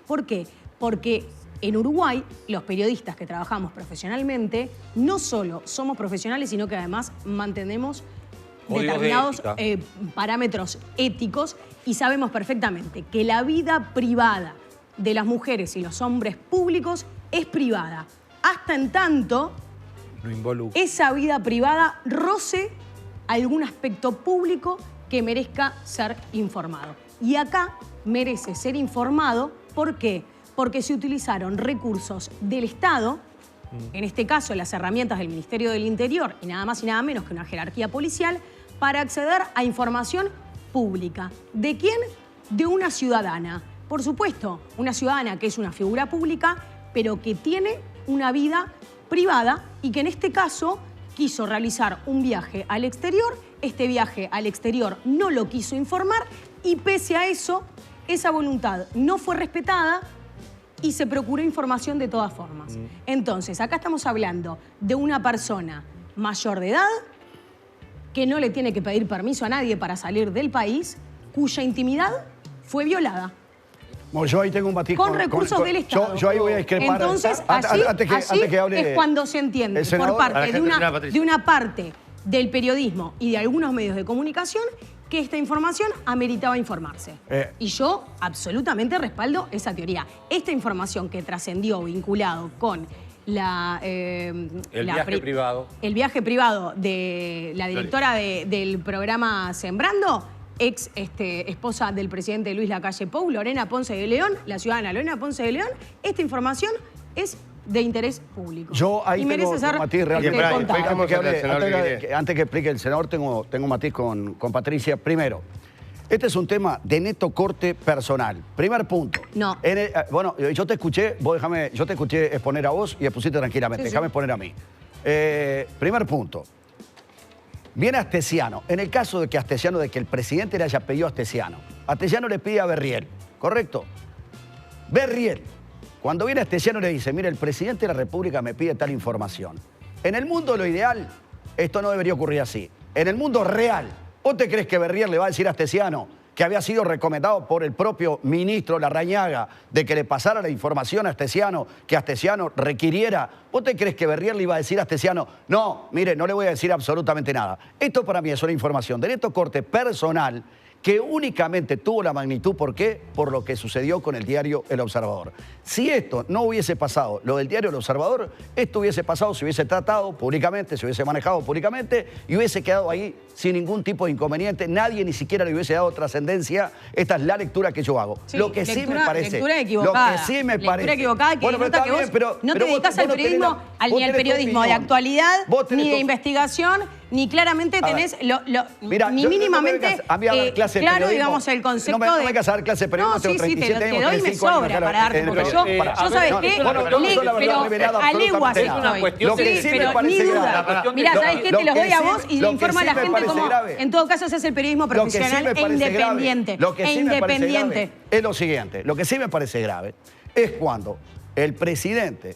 ¿Por qué? Porque en Uruguay los periodistas que trabajamos profesionalmente no solo somos profesionales, sino que además mantenemos determinados parámetros éticos y sabemos perfectamente que la vida privada de las mujeres y los hombres públicos es privada, hasta en tanto esa vida privada roce algún aspecto público que merezca ser informado. Y acá merece ser informado, ¿por qué? Porque se utilizaron recursos del Estado en este caso las herramientas del Ministerio del Interior, y nada más y nada menos que una jerarquía policial, para acceder a información pública. ¿De quién? De una ciudadana. Por supuesto, una ciudadana que es una figura pública, pero que tiene una vida privada y que en este caso quiso realizar un viaje al exterior. Este viaje al exterior no lo quiso informar y pese a eso, esa voluntad no fue respetada y se procuró información de todas formas. Entonces, acá estamos hablando de una persona mayor de edad que no le tiene que pedir permiso a nadie para salir del país, cuya intimidad fue violada. Bueno, yo ahí tengo un matiz con recursos del Estado. Yo ahí voy a discrepar. Entonces, antes que hable es cuando se entiende por parte de una parte del periodismo y de algunos medios de comunicación que esta información ameritaba informarse. Y yo absolutamente respaldo esa teoría. Esta información que trascendió vinculado con el viaje privado de la directora del programa Sembrando, ex esposa del presidente Luis Lacalle Pou, Lorena Ponce de León, la ciudadana Lorena Ponce de León, esta información es de interés público. Yo ahí y tengo merece ser matiz realmente. contado. Antes que explique el senador, tengo matiz con Patricia. Primero, este es un tema de neto corte personal. Primer punto. No. Bueno, yo te escuché, yo te escuché exponer a vos y expusiste tranquilamente. Déjame exponer a mí. Primer punto. Viene Astesiano. En el caso de que Astesiano, de que el presidente le haya pedido a Astesiano, Astesiano le pide a Berriel, ¿correcto? Berriel, cuando viene Astesiano le dice, mire, el presidente de la República me pide tal información. En el mundo lo ideal, esto no debería ocurrir así. En el mundo real, ¿vos te crees que Berriel le va a decir a Astesiano que había sido recomendado por el propio ministro Larrañaga de que le pasara la información a Astesiano, que Astesiano requiriera? ¿Vos te crees que Berriel le iba a decir a Astesiano, no, mire, no le voy a decir absolutamente nada? Esto para mí es una información de neto corte personal que únicamente tuvo la magnitud, ¿por qué? Por lo que sucedió con el diario El Observador. Si esto no hubiese pasado, lo del diario El Observador, esto hubiese pasado, se hubiese tratado públicamente, se hubiese manejado públicamente y hubiese quedado ahí sin ningún tipo de inconveniente. Nadie ni siquiera le hubiese dado trascendencia. Esta es la lectura que yo hago. Sí, lo que sí me parece... Lectura equivocada. Lo que sí me parece... Lectura equivocada que denota que vos no te dedicas al periodismo, ni al periodismo de actualidad, ni de investigación, ni claramente tenés ni mínimamente claro, digamos, el concepto de... No me vengas a dar clase de periodismo, tengo 37 años, te doy y me sobra para darte, porque yo ¿sabes qué? Pero a leguas estoy. Sí, pero ni duda. Mirá, ¿sabes qué? Te los doy a vos y le informo a la gente cómo, en todo caso, se hace el periodismo profesional e independiente. Lo que sí me parece grave es lo siguiente. Lo que sí me parece grave es cuando el presidente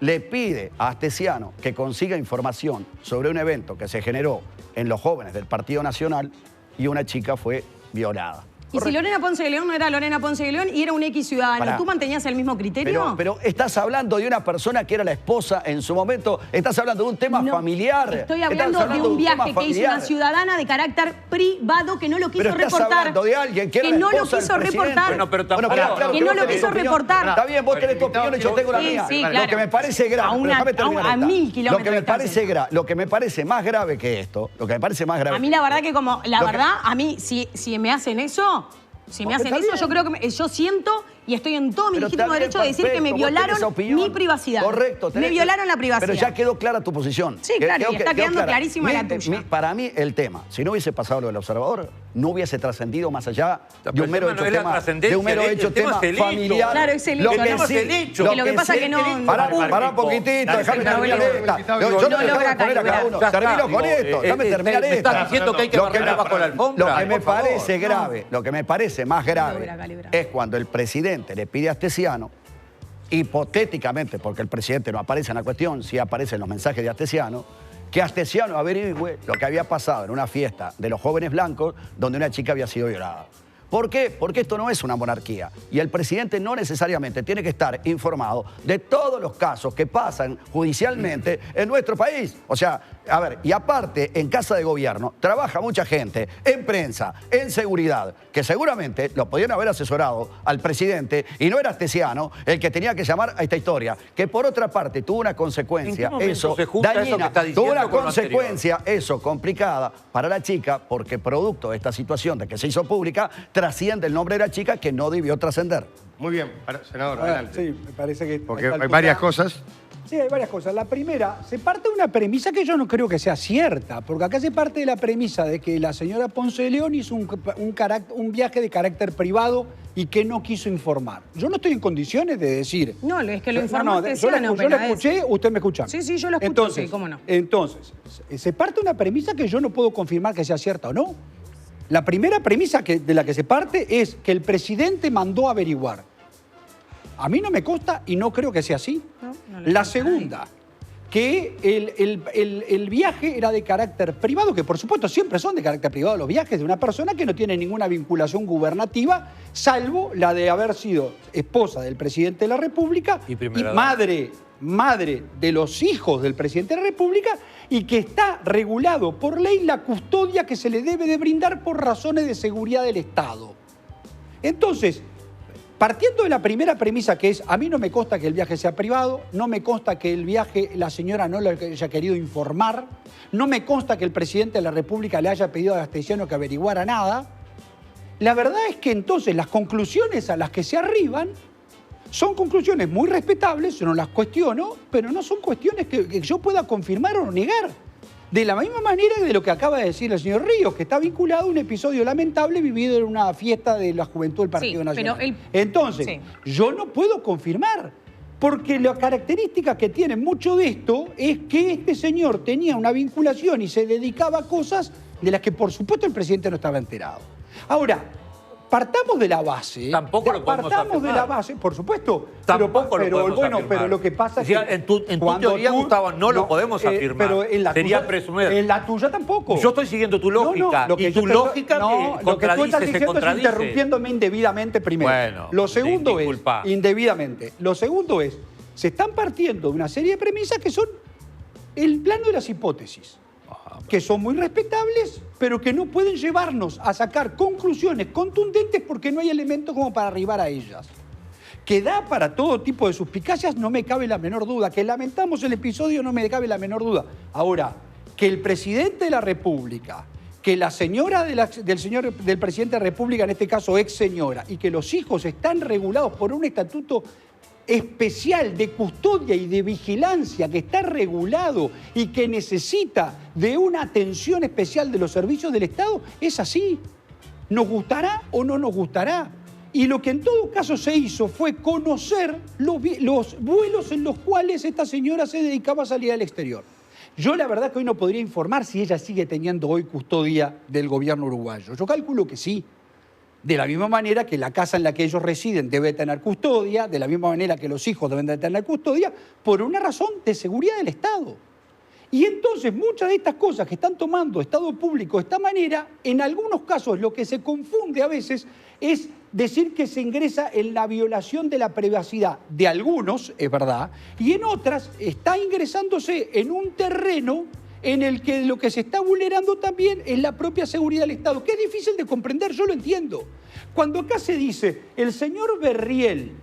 le pide a Astesiano que consiga información sobre un evento que se generó en los jóvenes del Partido Nacional y una chica fue violada. Y si Lorena Ponce de León no era Lorena Ponce de León y era un X ciudadano, ¿tú mantenías el mismo criterio? Pero estás hablando de una persona que era la esposa en su momento, estás hablando de un tema familiar. Estoy hablando de un viaje que hizo una ciudadana de carácter privado que no lo quiso reportar. Estás hablando de alguien que era la esposa del presidente. Que no lo quiso reportar. Está bien, vos tenés tu opinión y yo tengo la mía. Sí, claro. Lo que me parece grave, a 1000 kilómetros. Lo que me parece más grave que esto, a mí la verdad que como, a mí si me hacen eso... Si me hacen eso, yo creo que yo siento y estoy en todo mi legítimo derecho de decir que me violaron mi privacidad. Correcto. Me violaron la privacidad. Pero ya quedó clara tu posición. Sí, claro, y está quedando clarísima la tuya. Para mí, el tema, si no hubiese pasado lo del Observador, no hubiese trascendido más allá de un mero hecho tema familiar. Claro, es el hecho. Lo que pasa es que no... Pará un poquitito, déjame terminar esta. Yo no le voy a poner a cada uno. Termino con esto, déjame terminar esta. ¿Estás diciendo que hay que barrer bajo la alfombra? Lo que me parece grave, lo que me parece más grave es cuando el presidente le pide a Astesiano, hipotéticamente, porque el presidente no aparece en la cuestión, sí aparecen los mensajes de Astesiano, que Astesiano averigüe lo que había pasado en una fiesta de los jóvenes blancos donde una chica había sido violada. ¿Por qué? Porque esto no es una monarquía y el presidente no necesariamente tiene que estar informado de todos los casos que pasan judicialmente en nuestro país. O sea, a ver, y aparte, en Casa de Gobierno trabaja mucha gente, en prensa, en seguridad, que seguramente lo podían haber asesorado al presidente y no era Astesiano el que tenía que llamar a esta historia, que por otra parte tuvo una consecuencia, eso dañina, tuvo una consecuencia, eso complicada para la chica, porque producto de esta situación de que se hizo pública, trasciende el nombre de la chica que no debió trascender. Muy bien, senador, adelante. Sí, me parece que... Porque hay varias cosas. Sí, hay varias cosas. La primera, se parte de una premisa que yo no creo que sea cierta, porque acá se parte de la premisa de que la señora Ponce de León hizo un viaje de carácter privado y que no quiso informar. Yo no estoy en condiciones de decir... No, es que lo informaste, yo la escuché, usted me escucha. Sí, yo lo escucho, entonces, sí, cómo no. Entonces, se parte de una premisa que yo no puedo confirmar que sea cierta o no. La primera premisa de la que se parte es que el presidente mandó a averiguar. A mí no me consta y no creo que sea así. La segunda, que el viaje era de carácter privado, que por supuesto siempre son de carácter privado los viajes de una persona que no tiene ninguna vinculación gubernativa, salvo la de haber sido esposa del presidente de la República y madre de los hijos del presidente de la República, y que está regulado por ley la custodia que se le debe de brindar por razones de seguridad del Estado. Entonces, partiendo de la primera premisa, que es, a mí no me consta que el viaje sea privado, no me consta que el viaje la señora no le haya querido informar, no me consta que el presidente de la República le haya pedido a Astesiano que averiguara nada, la verdad es que entonces las conclusiones a las que se arriban son conclusiones muy respetables, yo no las cuestiono, pero no son cuestiones que yo pueda confirmar o negar. De la misma manera de lo que acaba de decir el señor Ríos, que está vinculado a un episodio lamentable vivido en una fiesta de la juventud del Partido Nacional. Entonces, yo no puedo confirmar, porque la característica que tiene mucho de esto es que este señor tenía una vinculación y se dedicaba a cosas de las que, por supuesto, el presidente no estaba enterado. Ahora, partamos de la base. Tampoco lo podemos afirmar. Partamos de la base, por supuesto. Tampoco lo podemos afirmar. Pero lo que pasa es que... En tu teoría, Gustavo, no lo podemos afirmar. Pero en la sería tuya, presumir. En la tuya tampoco. Yo estoy siguiendo tu lógica. Y tu lógica lo que tú estás diciendo es interrumpiéndome indebidamente primero. Bueno, lo segundo es, indebidamente. Lo segundo es, se están partiendo de una serie de premisas que son el plano de las hipótesis, que son muy respetables, pero que no pueden llevarnos a sacar conclusiones contundentes porque no hay elementos como para arribar a ellas. Que da para todo tipo de suspicacias, no me cabe la menor duda. Que lamentamos el episodio, no me cabe la menor duda. Ahora, que el presidente de la República, que la señora del presidente de la República, en este caso ex señora, y que los hijos están regulados por un estatuto especial de custodia y de vigilancia que está regulado y que necesita de una atención especial de los servicios del Estado, es así. ¿Nos gustará o no nos gustará? Y lo que en todo caso se hizo fue conocer los vuelos en los cuales esta señora se dedicaba a salir al exterior. Yo la verdad que hoy no podría informar si ella sigue teniendo hoy custodia del gobierno uruguayo. Yo calculo que sí. De la misma manera que la casa en la que ellos residen debe tener custodia, de la misma manera que los hijos deben de tener custodia, por una razón de seguridad del Estado. Y entonces muchas de estas cosas que están tomando Estado público de esta manera, en algunos casos lo que se confunde a veces es decir que se ingresa en la violación de la privacidad de algunos, es verdad, y en otras está ingresándose en un terreno en el que lo que se está vulnerando también es la propia seguridad del Estado, que es difícil de comprender, yo lo entiendo. Cuando acá se dice, el señor Berriel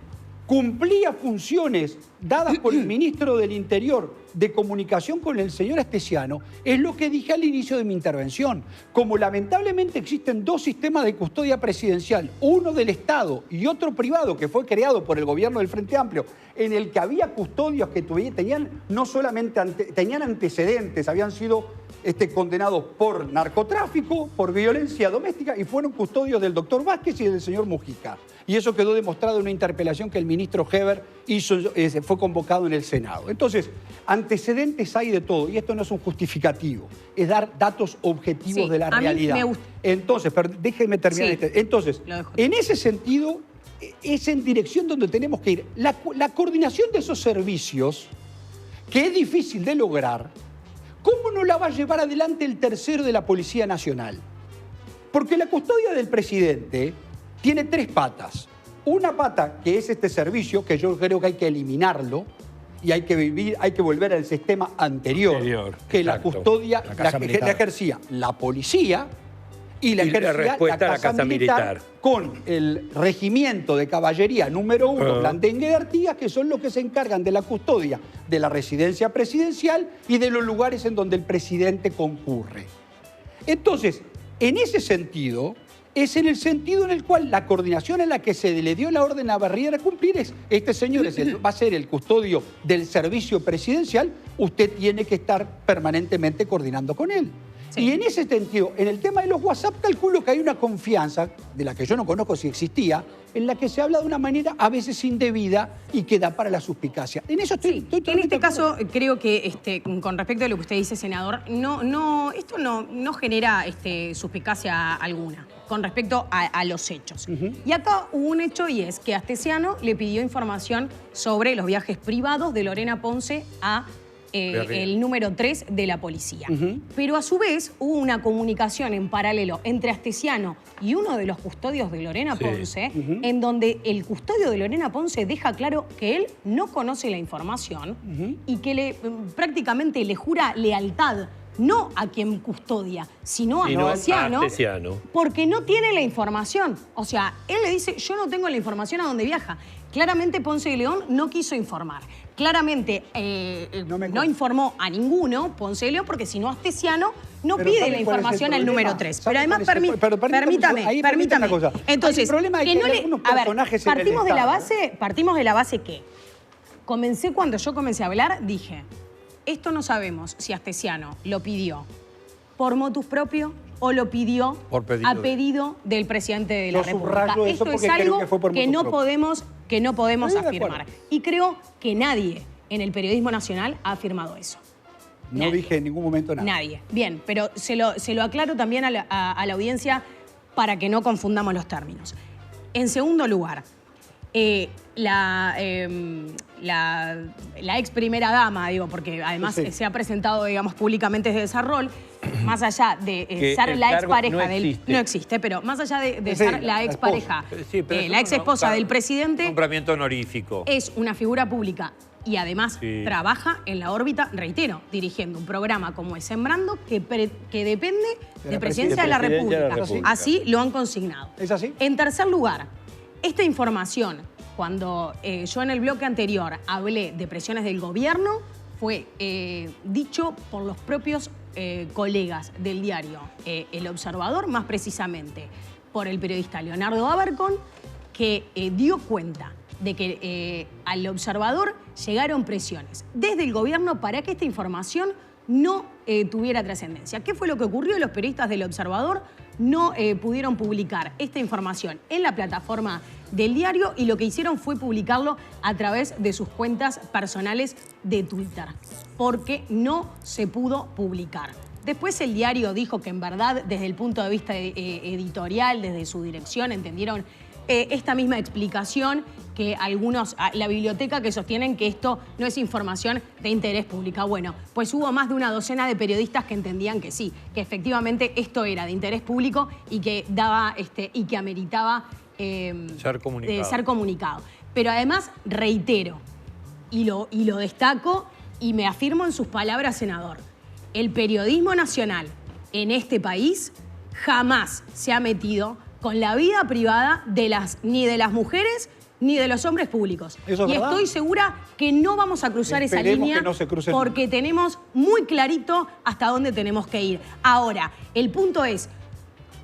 cumplía funciones dadas por el ministro del Interior de comunicación con el señor Astesiano, es lo que dije al inicio de mi intervención. Como lamentablemente existen dos sistemas de custodia presidencial, uno del Estado y otro privado que fue creado por el gobierno del Frente Amplio, en el que había custodios que tenían no solamente tenían antecedentes, habían sido condenados por narcotráfico, por violencia doméstica y fueron custodios del doctor Vázquez y del señor Mujica. Y eso quedó demostrado en una interpelación que el ministro Heber hizo, fue convocado en el Senado. Entonces, antecedentes hay de todo, y esto no es un justificativo, es dar datos objetivos de la realidad. Entonces, pero déjenme terminar. Entonces, en ese sentido, es en dirección donde tenemos que ir. La coordinación de esos servicios, que es difícil de lograr, ¿cómo no la va a llevar adelante el tercero de la Policía Nacional? Porque la custodia del presidente tiene tres patas. Una pata que es este servicio, que yo creo que hay que eliminarlo y hay que volver al sistema anterior que la custodia la ejercía la policía y la ejercía la Casa Militar con el regimiento de caballería número 1, Blandengue de Artigas, que son los que se encargan de la custodia de la residencia presidencial y de los lugares en donde el presidente concurre. Entonces, en ese sentido, es en el sentido en el cual la coordinación en la que se le dio la orden a Barriera a cumplir es, este señor va a ser el custodio del servicio presidencial, usted tiene que estar permanentemente coordinando con él. Sí. Y en ese sentido, en el tema de los WhatsApp, calculo que hay una confianza, de la que yo no conozco si existía, en la que se habla de una manera a veces indebida y que da para la suspicacia. En eso estoy en este caso, creo que con respecto a lo que usted dice, senador, esto no genera suspicacia alguna con respecto a los hechos. Y acá hubo un hecho, y es que Astesiano le pidió información sobre los viajes privados de Lorena Ponce a el número 3 de la policía. Pero a su vez hubo una comunicación en paralelo entre Astesiano y uno de los custodios de Lorena Ponce, en donde el custodio de Lorena Ponce deja claro que él no conoce la información y que prácticamente le jura lealtad no a quien custodia, sino a Astesiano, porque no tiene la información. O sea, él le dice, yo no tengo la información a dónde viaja. Claramente Ponce de León no quiso informar. Claramente no informó a ninguno Ponce de León, porque si no Astesiano no pide la información al número 3. Pero además, permítame. Entonces, partimos de la base que cuando yo comencé a hablar, dije, esto no sabemos si Astesiano lo pidió por motus propio o lo pidió a pedido del presidente de la República. Esto es algo que no podemos afirmar. Y creo que nadie en el periodismo nacional ha afirmado eso. No dije en ningún momento nada. Nadie. Bien, pero se lo aclaro también a la audiencia para que no confundamos los términos. En segundo lugar, la ex primera dama, digo, porque además se ha presentado, digamos, públicamente desde ese rol, más allá de ser la expareja no existe, pero más allá de ser la expareja, la ex esposa del presidente, nombramiento honorífico. Es una figura pública y además trabaja en la órbita, reitero, dirigiendo un programa como es Sembrando, que depende de Presidencia de la República. Así lo han consignado. ¿Es así? En tercer lugar, esta información, cuando yo en el bloque anterior hablé de presiones del gobierno, fue dicho por los propios colegas del diario El Observador, más precisamente por el periodista Leonardo Abercon, que dio cuenta de que al Observador llegaron presiones desde el gobierno para que esta información no tuviera trascendencia. ¿Qué fue lo que ocurrió? Los periodistas del Observador no pudieron publicar esta información en la plataforma del diario y lo que hicieron fue publicarlo a través de sus cuentas personales de Twitter, porque no se pudo publicar. Después el diario dijo que en verdad, desde el punto de vista editorial, desde su dirección, entendieron esta misma explicación que algunos, la biblioteca, que sostienen que esto no es información de interés público. Bueno, pues hubo más de una docena de periodistas que entendían que sí, que efectivamente esto era de interés público y que daba y que ameritaba ser comunicado. Pero además, reitero, y lo destaco y me afirmo en sus palabras, senador, el periodismo nacional en este país jamás se ha metido con la vida privada ni de las mujeres ni de los hombres públicos. Y estoy segura que no vamos a cruzar esa línea porque tenemos muy clarito hasta dónde tenemos que ir. Ahora, el punto es,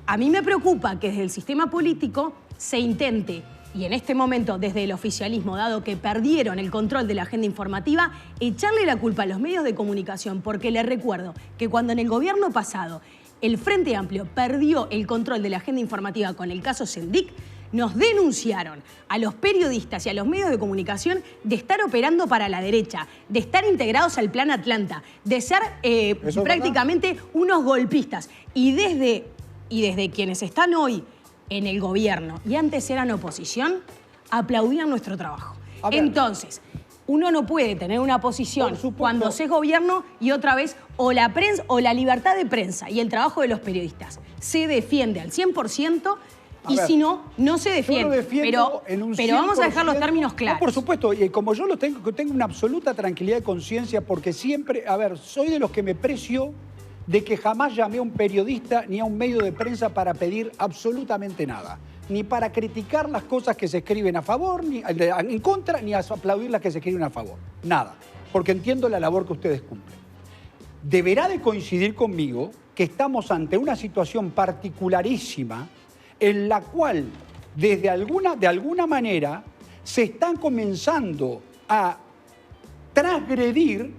a mí me preocupa que desde el sistema político se intente, y en este momento desde el oficialismo, dado que perdieron el control de la agenda informativa, echarle la culpa a los medios de comunicación, porque les recuerdo que cuando en el gobierno pasado el Frente Amplio perdió el control de la agenda informativa con el caso Sendic, nos denunciaron a los periodistas y a los medios de comunicación de estar operando para la derecha, de estar integrados al Plan Atlanta, de ser prácticamente unos golpistas. Y desde quienes están hoy en el gobierno y antes eran oposición, aplaudían nuestro trabajo. Entonces, uno no puede tener una posición cuando se es gobierno y otra vez o la prensa o la libertad de prensa y el trabajo de los periodistas se defiende al 100% y si no, no se defiende. Pero vamos a dejar los términos claros. No, por supuesto, y como yo lo tengo una absoluta tranquilidad de conciencia porque siempre, soy de los que me precio de que jamás llamé a un periodista ni a un medio de prensa para pedir absolutamente nada. Ni para criticar las cosas que se escriben a favor, ni en contra, ni a aplaudir las que se escriben a favor. Nada. Porque entiendo la labor que ustedes cumplen. Deberá de coincidir conmigo que estamos ante una situación particularísima en la cual de alguna manera se están comenzando a transgredir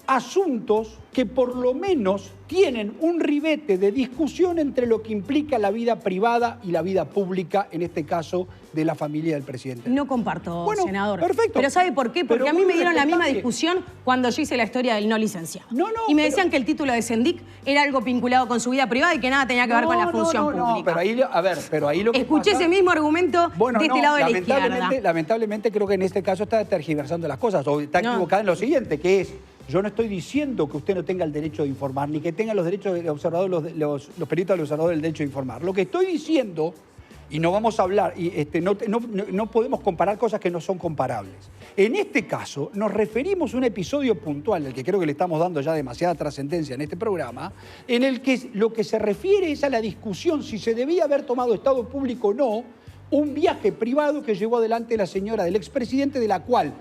asuntos que por lo menos tienen un ribete de discusión entre lo que implica la vida privada y la vida pública, en este caso de la familia del presidente. No comparto, Bueno, senador. perfecto. Pero ¿sabe por qué? Porque Pero a mí me muy dieron la misma respetable. discusión cuando yo hice la historia del no licenciado. No, y me pero- decían que el título de Sendic era algo vinculado con su vida privada y que nada tenía que ver con la función pública. pero ahí, a ver, pero ahí lo que Escuché pasa- ese mismo argumento Bueno, de este no, lado de la izquierda. lamentablemente creo que en este caso está tergiversando las cosas o está No. equivocada en lo siguiente, que es, yo no estoy diciendo que usted no tenga el derecho de informar, ni que tenga los derechos del observador, los peritos del observador el derecho de informar. Lo que estoy diciendo, y no vamos a hablar, y no podemos comparar cosas que no son comparables. En este caso, nos referimos a un episodio puntual, al que creo que le estamos dando ya demasiada trascendencia en este programa, en el que lo que se refiere es a la discusión si se debía haber tomado Estado público o no un viaje privado que llevó adelante la señora del expresidente, de la cual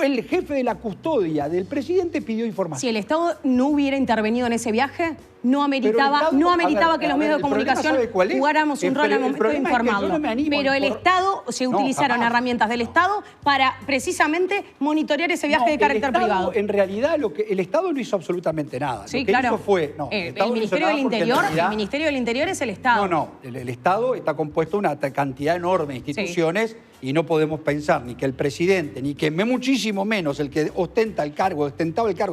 el jefe de la custodia del presidente pidió información. Si el Estado no hubiera intervenido en ese viaje, no ameritaba, Estado- no a ameritaba ver, que a los ver, medios de el problema, comunicación ¿sabe cuál es? jugáramos un rol al El momento de problema es que yo informarlo. no me animo Pero el por- Estado se No, utilizaron jamás. herramientas del Estado para precisamente monitorear ese viaje No, de carácter el Estado, privado. En realidad, el Estado no hizo absolutamente nada. Sí, Lo que claro. hizo fue... No, el Estado no hizo Ministerio nada del porque en Interior, realidad- el Ministerio del Interior es el Estado. No, el Estado está compuesto de una cantidad enorme de instituciones y no podemos pensar ni que el presidente, ni que muchísimo menos el que ostentaba el cargo de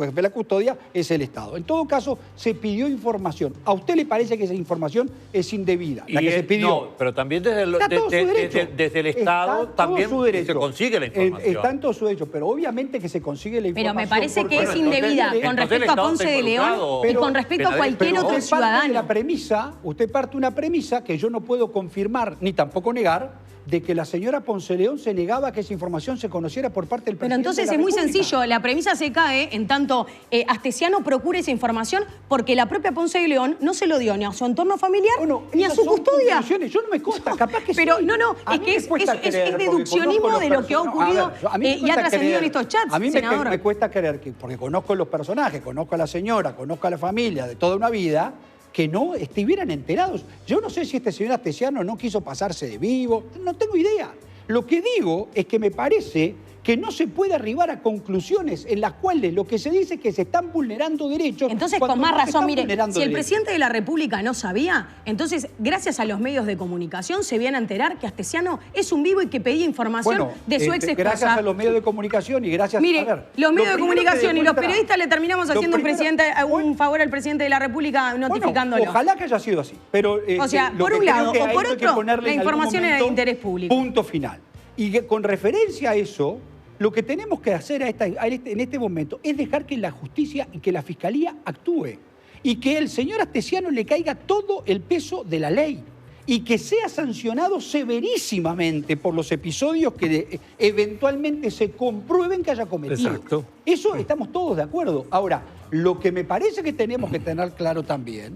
jefe de la custodia es el Estado. En todo caso, se pidió información. ¿A usted le parece que esa información es indebida? La que se pidió. No, pero también desde el, Está todo su derecho. desde el Estado Está todo también su derecho. se consigue la información. Está en todo su derecho, pero obviamente que se consigue la Pero información. me parece que porque- es indebida con entonces el respecto a Estado Ponce está de León involucrado. y con respecto a cualquier pero otro usted parte de ciudadano. la premisa, usted parte de una premisa que yo no puedo confirmar ni tampoco negar, de que la señora Ponce León se negaba a que esa información se conociera por parte del Pero presidente. entonces de la es muy República. sencillo, la premisa se cae en tanto Astesiano procure esa información porque la propia Ponce de León no se lo dio ni a su entorno familiar ni a esas su son custodia. conclusiones. Yo no me consta, capaz que Pero sí. no, A es mí que me es cuesta creer, porque deduccionismo conozco de los lo que ha personajes. ocurrido A ver, a mí me y ha cuesta trascendido en creer. estos chats, A mí senador. me cuesta creer, porque conozco los personajes, conozco a la señora, conozco a la familia de toda una vida, que no estuvieran enterados. Yo no sé si este señor Astesiano no quiso pasarse de vivo, no tengo idea. Lo que digo es que me parece que no se puede arribar a conclusiones en las cuales lo que se dice es que se están vulnerando derechos. Entonces, cuando con más no se razón, están mire, vulnerando si el derechos. presidente de la República no sabía, entonces, gracias a los medios de comunicación, se viene a enterar que Astesiano es un vivo y que pedía información de su ex esposa. Gracias a los medios de comunicación y gracias Mire, a ver, los lo medios de primero comunicación que y los demuestra- periodistas le terminamos lo haciendo primero- un favor al presidente de la República notificándolo. Bueno, ojalá que haya sido así. Pero, O sea, lo por que un creo lado, que o a por esto hay que otro, ponerle la en algún información era de momento interés público. Punto final. Y que con referencia a eso, lo que tenemos que hacer en este momento es dejar que la justicia y que la fiscalía actúe. Y que el señor Astesiano le caiga todo el peso de la ley. Y que sea sancionado severísimamente por los episodios que eventualmente se comprueben que haya cometido. Exacto. Eso estamos todos de acuerdo. Ahora, lo que me parece que tenemos que tener claro también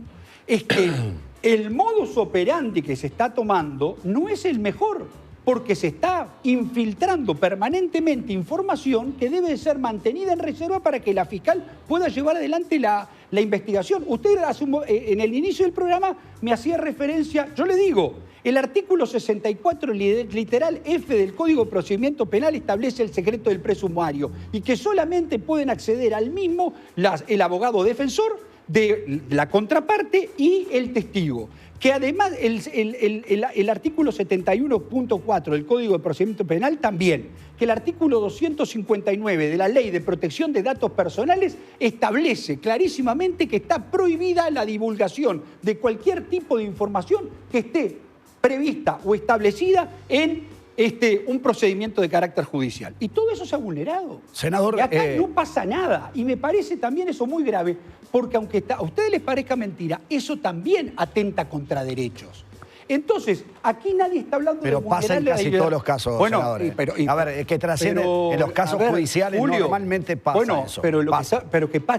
es que el modus operandi que se está tomando no es el mejor, porque se está infiltrando permanentemente información que debe ser mantenida en reserva para que la fiscal pueda llevar adelante la investigación. Usted en el inicio del programa me hacía referencia, yo le digo, el artículo 64 literal F del Código de Procedimiento Penal establece el secreto del presumario y que solamente pueden acceder al mismo el abogado defensor de la contraparte y el testigo. Que además el artículo 71.4 del Código de Procedimiento Penal también, que el artículo 259 de la Ley de Protección de Datos Personales establece clarísimamente que está prohibida la divulgación de cualquier tipo de información que esté prevista o establecida en un procedimiento de carácter judicial. Y todo eso se ha vulnerado. Senador, y acá no pasa nada. Y me parece también eso muy grave, porque aunque a ustedes les parezca mentira, eso también atenta contra derechos. Entonces, aquí nadie está hablando pero de pasa en vulnerar la casi libertad. todos los casos, senador. A ver, es que trasciende en los casos judiciales, Julio, normalmente pasa eso. Pero, Pasa.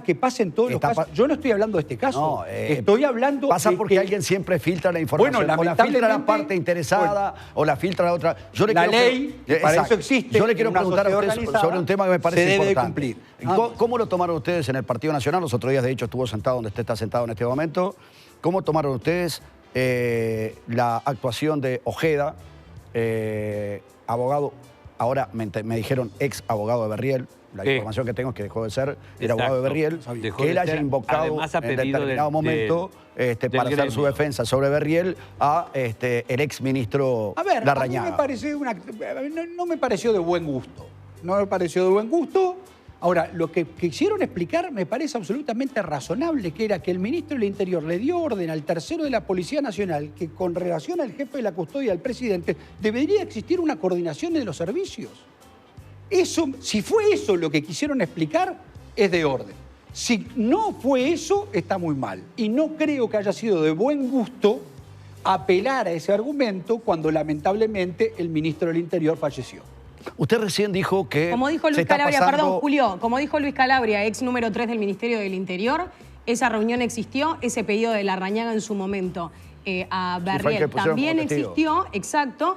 que pase en todos los casos. Yo no estoy hablando de este caso. No, estoy hablando pasa de porque que alguien siempre filtra la información. Bueno, o la filtra la lamentablemente, parte interesada, o la filtra la otra. Yo le la quiero ley, para eso existe. Yo le quiero en una preguntar a sociedad usted organizada, sobre un tema que me parece se debe importante. cumplir. ¿Cómo lo tomaron ustedes en el Partido Nacional? Los otros días, de hecho, estuvo sentado donde usted está sentado en este momento. ¿Cómo tomaron ustedes la actuación de Ojeda, abogado, ahora me dijeron ex abogado de Berriel. La información que tengo es que dejó de ser el abogado de Berriel, que él haya invocado en determinado momento para hacer su defensa sobre Berriel a el ex ministro Larrañaga. A mí no me pareció de buen gusto. No me pareció de buen gusto. Ahora, lo que quisieron explicar me parece absolutamente razonable, que era que el ministro del Interior le dio orden al tercero de la Policía Nacional que con relación al jefe de la custodia del presidente debería existir una coordinación de los servicios. Eso, si fue eso lo que quisieron explicar, es de orden. Si no fue eso, está muy mal. Y no creo que haya sido de buen gusto apelar a ese argumento cuando lamentablemente el ministro del Interior falleció. Usted recién dijo que... Como dijo Luis Calabria, perdón, Julio, como dijo Luis Calabria, ex número 3 del Ministerio del Interior, esa reunión existió, ese pedido de Larrañaga en su momento a Berriel también existió, exacto.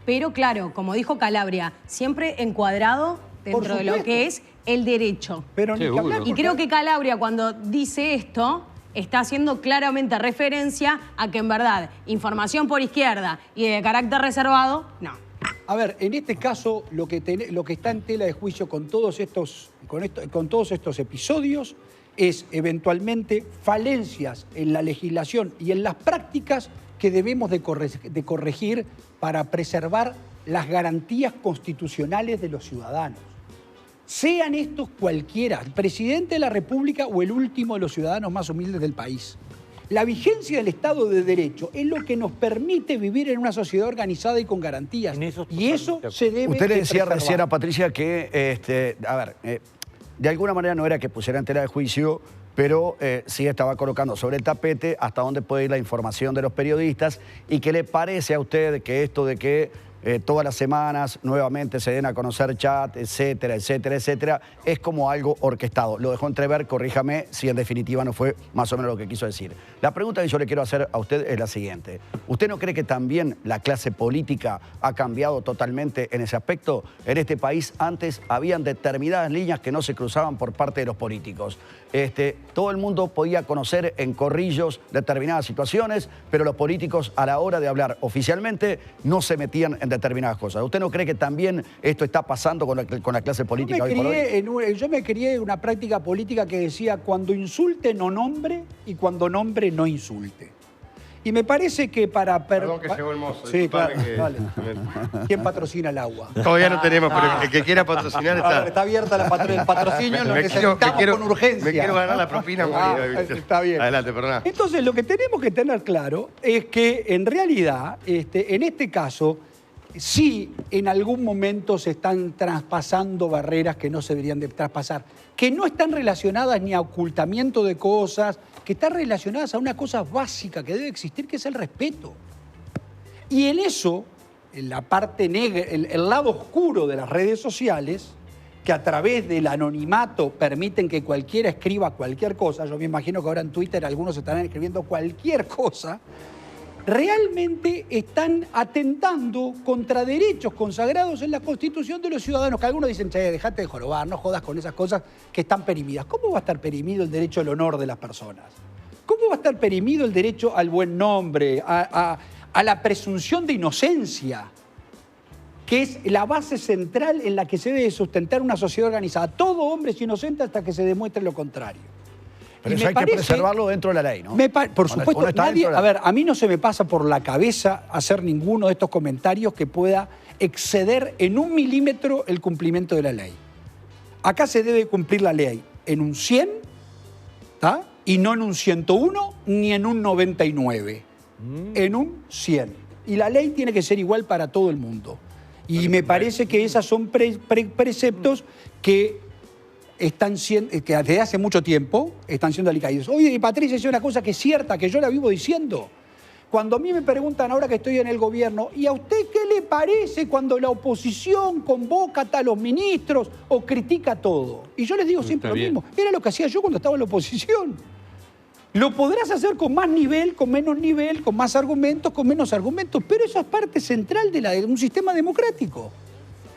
Pero claro, como dijo Calabria, siempre encuadrado dentro de lo que es el derecho. Pero y creo que Calabria cuando dice esto está haciendo claramente referencia a que en verdad información por izquierda y de carácter reservado, no. A ver, en este caso lo que está en tela de juicio con todos estos episodios es eventualmente falencias en la legislación y en las prácticas que debemos de corregir para preservar las garantías constitucionales de los ciudadanos. Sean estos cualquiera, el presidente de la República o el último de los ciudadanos más humildes del país. La vigencia del Estado de Derecho es lo que nos permite vivir en una sociedad organizada y con garantías. Y eso se debe Usted le decía preservar. recién a Patricia que, de alguna manera no era que pusiera en tela de juicio, pero sí estaba colocando sobre el tapete hasta dónde puede ir la información de los periodistas y qué le parece a usted que esto de que todas las semanas nuevamente se den a conocer chat, etcétera, etcétera, etcétera, es como algo orquestado. Lo dejó entrever, corríjame si en definitiva no fue más o menos lo que quiso decir. La pregunta que yo le quiero hacer a usted es la siguiente. ¿Usted no cree que también la clase política ha cambiado totalmente en ese aspecto? En este país antes habían determinadas líneas que no se cruzaban por parte de los políticos. Todo el mundo podía conocer en corrillos determinadas situaciones, pero los políticos a la hora de hablar oficialmente no se metían en determinadas cosas. ¿Usted no cree que también esto está pasando con la clase política hoy por hoy? Yo me crié en una práctica política que decía cuando insulte no nombre y cuando nombre no insulte. Y me parece que para... Perdón que llegó el mozo. Sí, claro, dale. ¿Quién patrocina el agua? Todavía no tenemos, pero el que quiera patrocinar está... Está abierta el patrocinio, lo necesitamos con urgencia. Me quiero ganar la propina. Está bien. Adelante, perdona. Entonces, lo que tenemos que tener claro es que, en realidad, en este caso, sí en algún momento se están traspasando barreras que no se deberían de traspasar, que no están relacionadas ni a ocultamiento de cosas, que están relacionadas a una cosa básica que debe existir, que es el respeto. Y en eso, en la parte negra, el lado oscuro de las redes sociales, que a través del anonimato permiten que cualquiera escriba cualquier cosa, yo me imagino que ahora en Twitter algunos estarán escribiendo cualquier cosa, realmente están atentando contra derechos consagrados en la Constitución de los ciudadanos, que algunos dicen, che, dejate de jorobar, no jodas con esas cosas que están perimidas. ¿Cómo va a estar perimido el derecho al honor de las personas? ¿Cómo va a estar perimido el derecho al buen nombre, a la presunción de inocencia, que es la base central en la que se debe sustentar una sociedad organizada? Todo hombre es inocente hasta que se demuestre lo contrario. Pero eso hay que preservarlo dentro de la ley, ¿no? Por supuesto, a mí no se me pasa por la cabeza hacer ninguno de estos comentarios que pueda exceder en 1 milímetro el cumplimiento de la ley. Acá se debe cumplir la ley en un 100, ¿tá? Y no en un 101 ni en un 99, en un 100. Y la ley tiene que ser igual para todo el mundo. Y me parece que esos son preceptos que que desde hace mucho tiempo están siendo alicaídos. Oye, Patricia dice una cosa que es cierta, que yo la vivo diciendo. Cuando a mí me preguntan ahora que estoy en el gobierno, ¿y a usted qué le parece cuando la oposición convoca a los ministros o critica todo? Y yo les digo siempre lo mismo. Era lo que hacía yo cuando estaba en la oposición. Lo podrás hacer con más nivel, con menos nivel, con más argumentos, con menos argumentos, pero eso es parte central de un sistema democrático.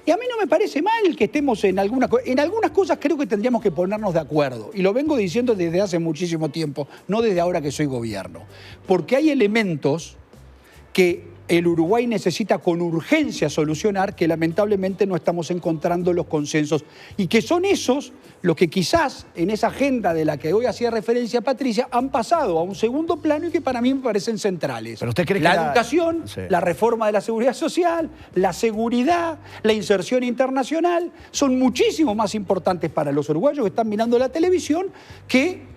Y a mí no me parece mal que estemos en algunas cosas. En algunas cosas creo que tendríamos que ponernos de acuerdo. Y lo vengo diciendo desde hace muchísimo tiempo, no desde ahora que soy gobierno. Porque hay elementos que el Uruguay necesita con urgencia solucionar, que lamentablemente no estamos encontrando los consensos. Y que son esos los que quizás en esa agenda de la que hoy hacía referencia Patricia han pasado a un segundo plano y que para mí me parecen centrales. ¿Pero usted cree la que educación, Sí. la reforma de la seguridad social, la seguridad, la inserción internacional, son muchísimo más importantes para los uruguayos que están mirando la televisión que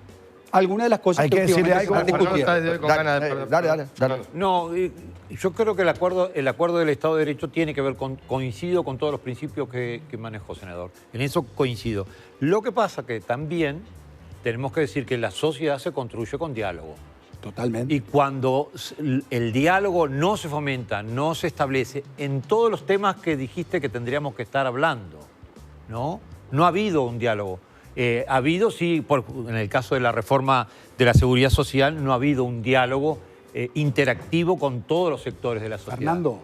algunas de las cosas Hay que decirle últimamente algo. se están Fernando está discutiendo. desde hoy con ganas de... Dale. No, yo creo que el acuerdo del Estado de Derecho tiene que ver coincido con todos los principios que manejó, senador. En eso coincido. Lo que pasa que también tenemos que decir que la sociedad se construye con diálogo. Totalmente. Y cuando el diálogo no se fomenta, no se establece, en todos los temas que dijiste que tendríamos que estar hablando, ¿no? No ha habido un diálogo. Ha habido, sí, en el caso de la reforma de la seguridad social, no ha habido un diálogo interactivo con todos los sectores de la sociedad. Fernando,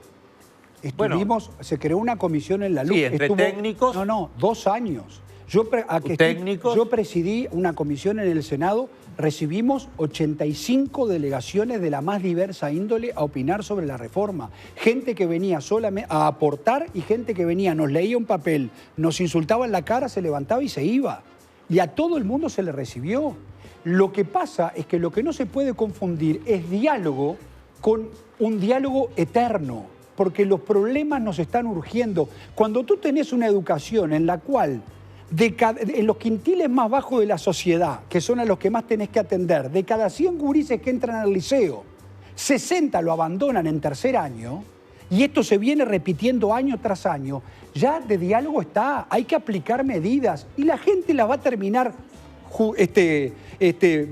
se creó una comisión en la LUC. Sí, entre técnicos. No, 2 años. Yo presidí una comisión en el Senado, recibimos 85 delegaciones de la más diversa índole a opinar sobre la reforma. Gente que venía solamente a aportar y gente que venía, nos leía un papel, nos insultaba en la cara, se levantaba y se iba. Y a todo el mundo se le recibió. Lo que pasa es que lo que no se puede confundir es diálogo con un diálogo eterno, porque los problemas nos están urgiendo. Cuando tú tenés una educación en la cual en los quintiles más bajos de la sociedad, que son a los que más tenés que atender, de cada 100 gurises que entran al liceo, 60 lo abandonan en tercer año, y esto se viene repitiendo año tras año, ya de diálogo está, hay que aplicar medidas, y la gente las va a terminar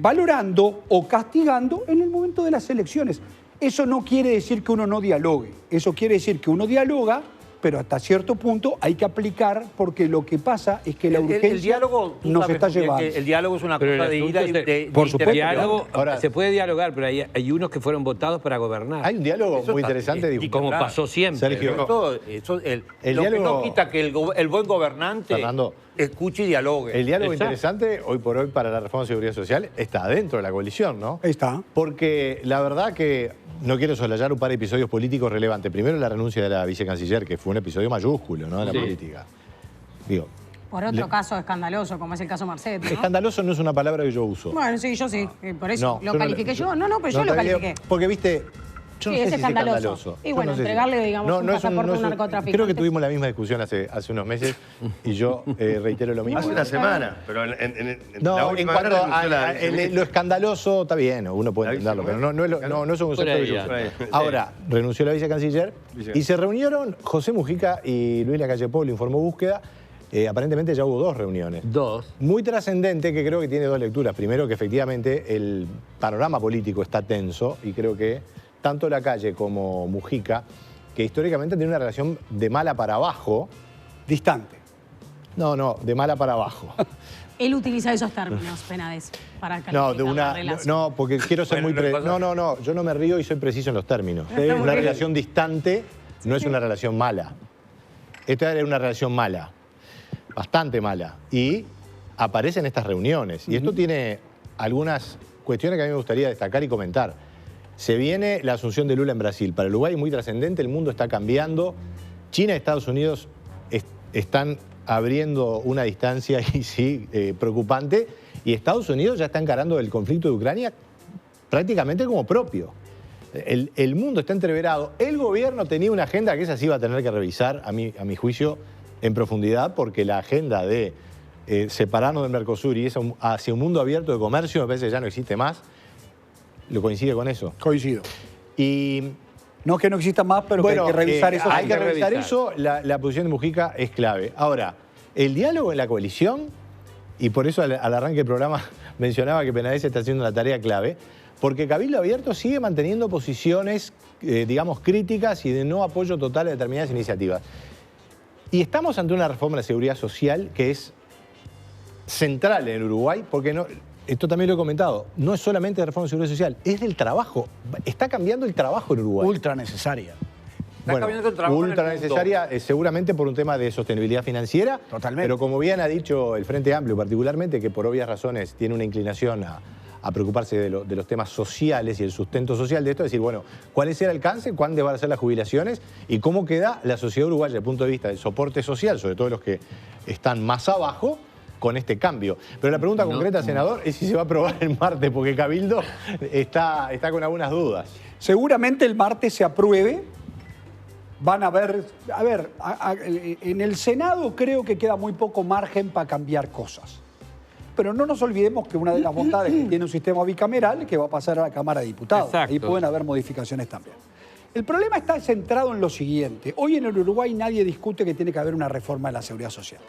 valorando o castigando en el momento de las elecciones. Eso no quiere decir que uno no dialogue, eso quiere decir que uno dialoga, pero hasta cierto punto hay que aplicar, porque lo que pasa es que la urgencia el diálogo, nos está llevando. El diálogo es una Pero cosa el de ida y asunto es- de por supuesto. Diálogo, Ahora- se puede dialogar, pero hay unos que fueron votados para gobernar. Hay un diálogo Eso muy está- interesante. y como pasó siempre. Sergio, Lo El que diálogo- no quita que el buen gobernante Fernando, escuche y dialogue. el diálogo Exacto. interesante hoy por hoy para la reforma de seguridad social está dentro de la coalición, ¿no? Está. Porque la verdad que no quiero soslayar un par de episodios políticos relevantes. Primero, la renuncia de la vicecanciller, que fue un episodio mayúsculo, ¿no? De la Sí. política. Digo, Por otro caso escandaloso, como es el caso Marcetti, ¿no? escandaloso no es una palabra que yo uso. Bueno, sí, yo sí. Por eso No, lo yo califiqué yo. No, pero yo lo te digo, califiqué. Porque, viste, yo no Sí, sé es si escandaloso. Y Yo bueno, no sé si- entregarle, digamos, un pasaporte a un narcotraficante. Creo que tuvimos la misma discusión hace unos meses y yo reitero lo mismo. Hace una semana, pero No, la en última cuanto vez a renunció la lo escandaloso, está bien, uno puede La entenderlo, vice, pero no es un concepto Fuera de que yo ella. uso. Ahora, renunció la vicecanciller y se reunieron José Mujica y Luis Lacalle Pou, informó Búsqueda. Aparentemente ya hubo 2 reuniones. 2. Muy trascendente, que creo que tiene 2 lecturas. Primero, que efectivamente el panorama político está tenso y creo que tanto Lacalle como Mujica, que históricamente tienen una relación de mala para abajo. Distante. No, de mala para abajo. Él utiliza esos términos, Penades, para No, calificar la relación. no, porque quiero ser Bueno, muy lo que pasa- No, yo no me río y soy preciso en los términos. Está muy Una bien. relación distante no es una relación mala. Esta era una relación mala, bastante mala. Y aparece en estas reuniones. Y esto tiene algunas cuestiones que a mí me gustaría destacar y comentar. Se viene la asunción de Lula en Brasil. Para Uruguay es muy trascendente, el mundo está cambiando. China y Estados Unidos están abriendo una distancia y sí, preocupante. Y Estados Unidos ya está encarando el conflicto de Ucrania prácticamente como propio. El mundo está entreverado. El gobierno tenía una agenda que esa sí va a tener que revisar, a mi juicio, en profundidad, porque la agenda de separarnos del Mercosur y eso hacia un mundo abierto de comercio, me parece que ya no existe más. ¿Lo coincide con eso? Coincido. Y No es que no exista más, pero que hay que revisar eso. Hay que revisar revisar. eso. La posición de Mujica es clave. Ahora, el diálogo en la coalición, y por eso al arranque del programa mencionaba que Penades está haciendo una tarea clave, porque Cabildo Abierto sigue manteniendo posiciones, digamos, críticas y de no apoyo total a determinadas iniciativas. Y estamos ante una reforma de la seguridad social que es central en el Uruguay, porque no, esto también lo he comentado, no es solamente de reforma de seguridad social, es del trabajo. Está cambiando el trabajo en Uruguay. Ultra necesaria. Bueno, cambiando el trabajo en el ultra mundo. necesaria, seguramente por un tema de sostenibilidad financiera. Totalmente. Pero como bien ha dicho el Frente Amplio particularmente, que por obvias razones tiene una inclinación a preocuparse de los temas sociales y el sustento social de esto, es decir, bueno, ¿cuál es el alcance? ¿Cuándo van a ser las jubilaciones? ¿Y cómo queda la sociedad uruguaya desde el punto de vista del soporte social, sobre todo los que están más abajo, con este cambio? Pero la pregunta concreta, senador, es si se va a aprobar el martes, porque Cabildo está con algunas dudas. Seguramente el martes se apruebe. Van a ver, en el Senado creo que queda muy poco margen para cambiar cosas. Pero no nos olvidemos que una de las bondades que tiene un sistema bicameral es que va a pasar a la Cámara de Diputados. Exacto. Ahí pueden haber modificaciones también. El problema está centrado en lo siguiente. Hoy en el Uruguay nadie discute que tiene que haber una reforma de la seguridad social.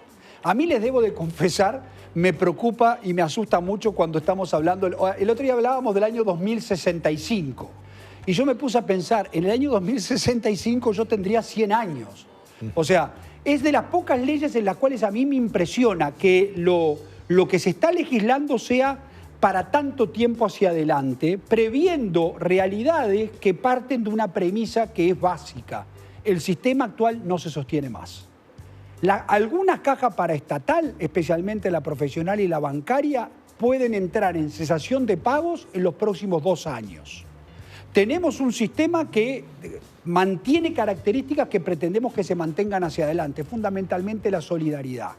A mí les debo de confesar, me preocupa y me asusta mucho cuando estamos hablando. El otro día hablábamos del año 2065. Y yo me puse a pensar, en el año 2065 yo tendría 100 años. O sea, es de las pocas leyes en las cuales a mí me impresiona que lo que se está legislando sea para tanto tiempo hacia adelante, previendo realidades que parten de una premisa que es básica. El sistema actual no se sostiene más. Algunas cajas paraestatal, especialmente la profesional y la bancaria, pueden entrar en cesación de pagos en los próximos 2 años. Tenemos un sistema que mantiene características que pretendemos que se mantengan hacia adelante, fundamentalmente la solidaridad.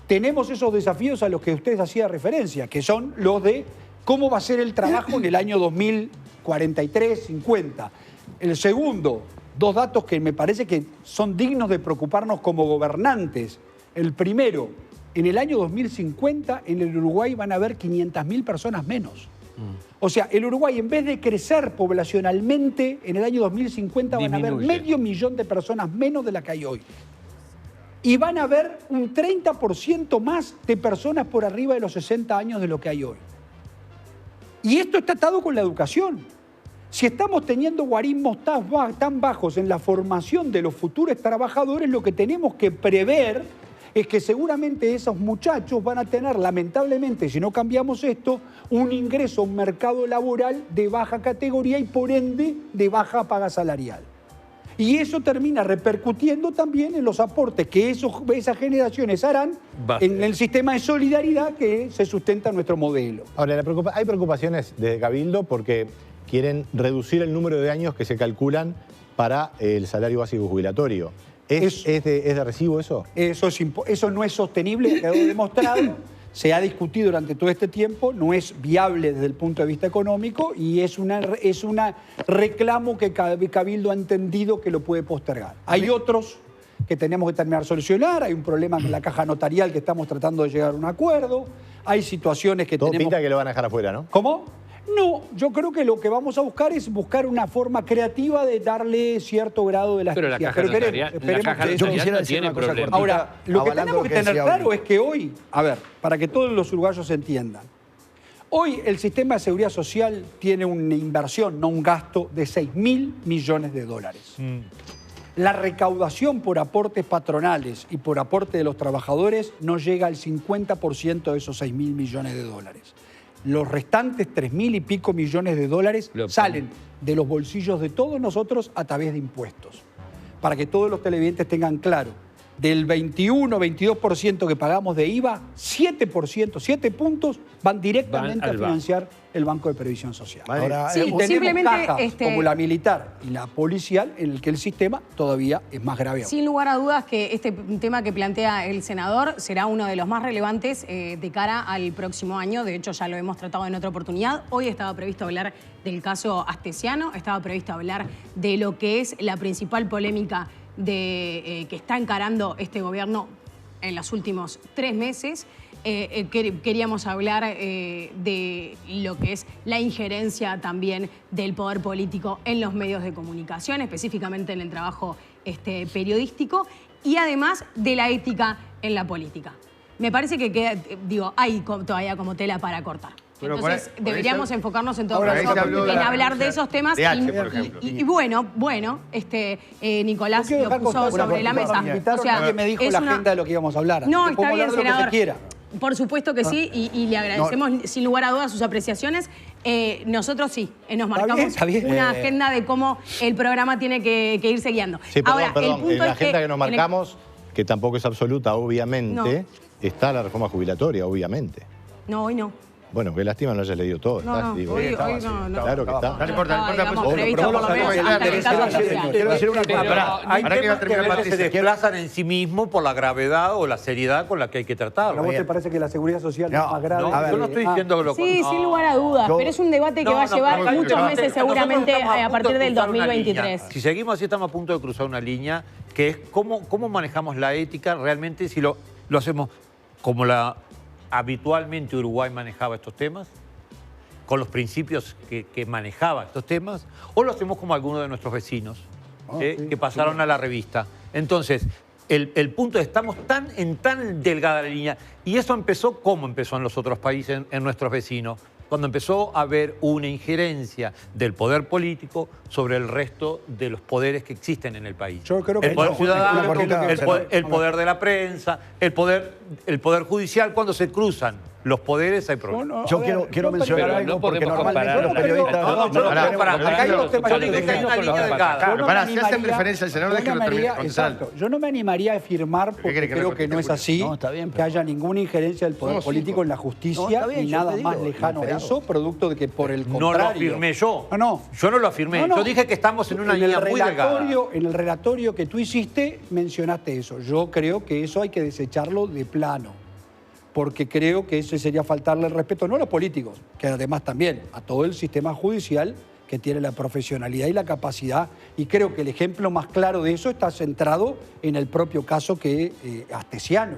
Tenemos esos desafíos a los que ustedes hacían referencia, que son los de cómo va a ser el trabajo en el año 2043, 50. El segundo, 2 datos que me parece que son dignos de preocuparnos como gobernantes. El primero, en el año 2050 en el Uruguay van a haber 500.000 personas menos. O sea, el Uruguay, en vez de crecer poblacionalmente, en el año 2050 van a haber medio millón de personas menos de las que hay hoy. Y van a haber un 30% más de personas por arriba de los 60 años de lo que hay hoy. Y esto está atado con la educación. Si estamos teniendo guarismos tan bajos en la formación de los futuros trabajadores, lo que tenemos que prever es que seguramente esos muchachos van a tener, lamentablemente, si no cambiamos esto, un ingreso a un mercado laboral de baja categoría y por ende de baja paga salarial. Y eso termina repercutiendo también en los aportes que esas generaciones harán en el sistema de solidaridad que se sustenta nuestro modelo. Ahora, hay preocupaciones desde Cabildo porque quieren reducir el número de años que se calculan para el salario básico jubilatorio. ¿Es de recibo eso? Eso no es sostenible, quedó demostrado. Se ha discutido durante todo este tiempo, no es viable desde el punto de vista económico y es un reclamo que Cabildo ha entendido que lo puede postergar. Hay otros que tenemos que terminar de solucionar, hay un problema con la caja notarial que estamos tratando de llegar a un acuerdo, hay situaciones que Todo tenemos... pinta que lo van a dejar afuera, ¿no? ¿Cómo? No, yo creo que lo que vamos a buscar es buscar una forma creativa de darle cierto grado de elasticidad. Pero la caja notarial, Yo quisiera decir tiene una cosa problema. cortita, Ahora, lo que avalando tenemos que tener decía claro Bruno. es que hoy, a ver, para que todos los uruguayos entiendan, hoy el sistema de seguridad social tiene una inversión, no un gasto, de 6.000 millones de dólares. La recaudación por aportes patronales y por aporte de los trabajadores no llega al 50% de esos 6.000 millones de dólares. Los restantes 3.000 y pico millones de dólares salen de los bolsillos de todos nosotros a través de impuestos. Para que todos los televidentes tengan claro, del 21-22% que pagamos de IVA, 7%, 7 puntos van directamente a financiar el Banco de Previsión Social. Ahora, Sí, tenemos simplemente, cajas como la militar y la policial en el que el sistema todavía es más grave aún. Sin lugar a dudas que este tema que plantea el senador será uno de los más relevantes de cara al próximo año. De hecho, ya lo hemos tratado en otra oportunidad. Hoy estaba previsto hablar del caso Astesiano, estaba previsto hablar de lo que es la principal polémica que está encarando este gobierno en los últimos 3 meses. Queríamos hablar de lo que es la injerencia también del poder político en los medios de comunicación, específicamente en el trabajo periodístico, y además de la ética en la política. Me parece que queda, hay todavía como tela para cortar. Pero entonces deberíamos enfocarnos en todo ahora caso en hablar de de esos temas de H, por ejemplo. y bueno, Nicolás No quiero lo dejar puso contar sobre la una mesa. cosa. Me invitaron, nadie me dijo la agenda de lo que íbamos a hablar. No, Así que está podemos bien, hablar de lo que se senador. quiera. Por supuesto que sí, y le agradecemos sin lugar a dudas sus apreciaciones. Nosotros sí, nos marcamos está bien. una agenda de cómo el programa tiene que irse guiando. Sí, perdón, Ahora, perdón. el punto En la es agenda que nos en el- marcamos, que tampoco es absoluta, obviamente, está la reforma jubilatoria, obviamente. No, hoy no. Bueno, qué lástima no hayas leído todo. No, ¿estás? no, Digo, hoy estaba, no, no. Claro que está. No importa, Digamos, pues, previsto por lo menos hasta el caso social. Quiero decir una Pero cosa. hay Ahora que iba a temas que terminar a veces se Patricia, desplazan en sí mismo por la gravedad o la seriedad con la que hay que ¿A tratarlo. vos te parece que la seguridad social No, es más grave? No, A ver, yo no estoy diciendo lo Sí, no. sin lugar a dudas, Yo- pero es un debate que No, va a no, llevar pero muchos nosotros meses seguramente estamos a a punto partir de del cruzar una 2023. línea. Si seguimos así, estamos a punto de cruzar una línea que es cómo manejamos la ética realmente, si lo hacemos como habitualmente Uruguay manejaba estos temas, con los principios que manejaba estos temas, o lo hacemos como algunos de nuestros vecinos que pasaron a la revista. Entonces, el punto es, estamos tan delgada la línea, y eso empezó como empezó en los otros países, en nuestros vecinos, cuando empezó a haber una injerencia del poder político sobre el resto de los poderes que existen en el país. Yo creo que el poder no, ciudadano, una cortita, el poder de la prensa, el poder judicial. Cuando se cruzan los poderes hay problemas. Yo quiero mencionar pero algo no porque podemos normalmente comparar los los periodistas... No, yo no Pará, puedo parar. acá hay dos temas Yo digo que hay una línea delgada. Claro, Yo no pará, me si hacen animaría- referencia al senador, yo no déjelo me terminar, animaría- contestar. exacto. Yo no me animaría a afirmar, porque quiere que creo no que no es corte, así, No, está bien, que pero- haya ninguna injerencia del poder Somos político cinco. en la No, justicia, está bien, ni yo nada te digo, más lejano a inesperado. eso, producto de que por el No contrario... lo afirmé yo. No. Yo no lo afirmé. No, no. Yo dije que estamos en una el línea muy delgada. En el relatorio que tú hiciste, mencionaste eso. Yo creo que eso hay que desecharlo de plano, porque creo que ese sería faltarle el respeto, no a los políticos, que además también, a todo el sistema judicial que tiene la profesionalidad y la capacidad. Y creo que el ejemplo más claro de eso está centrado en el propio caso que Astesiano.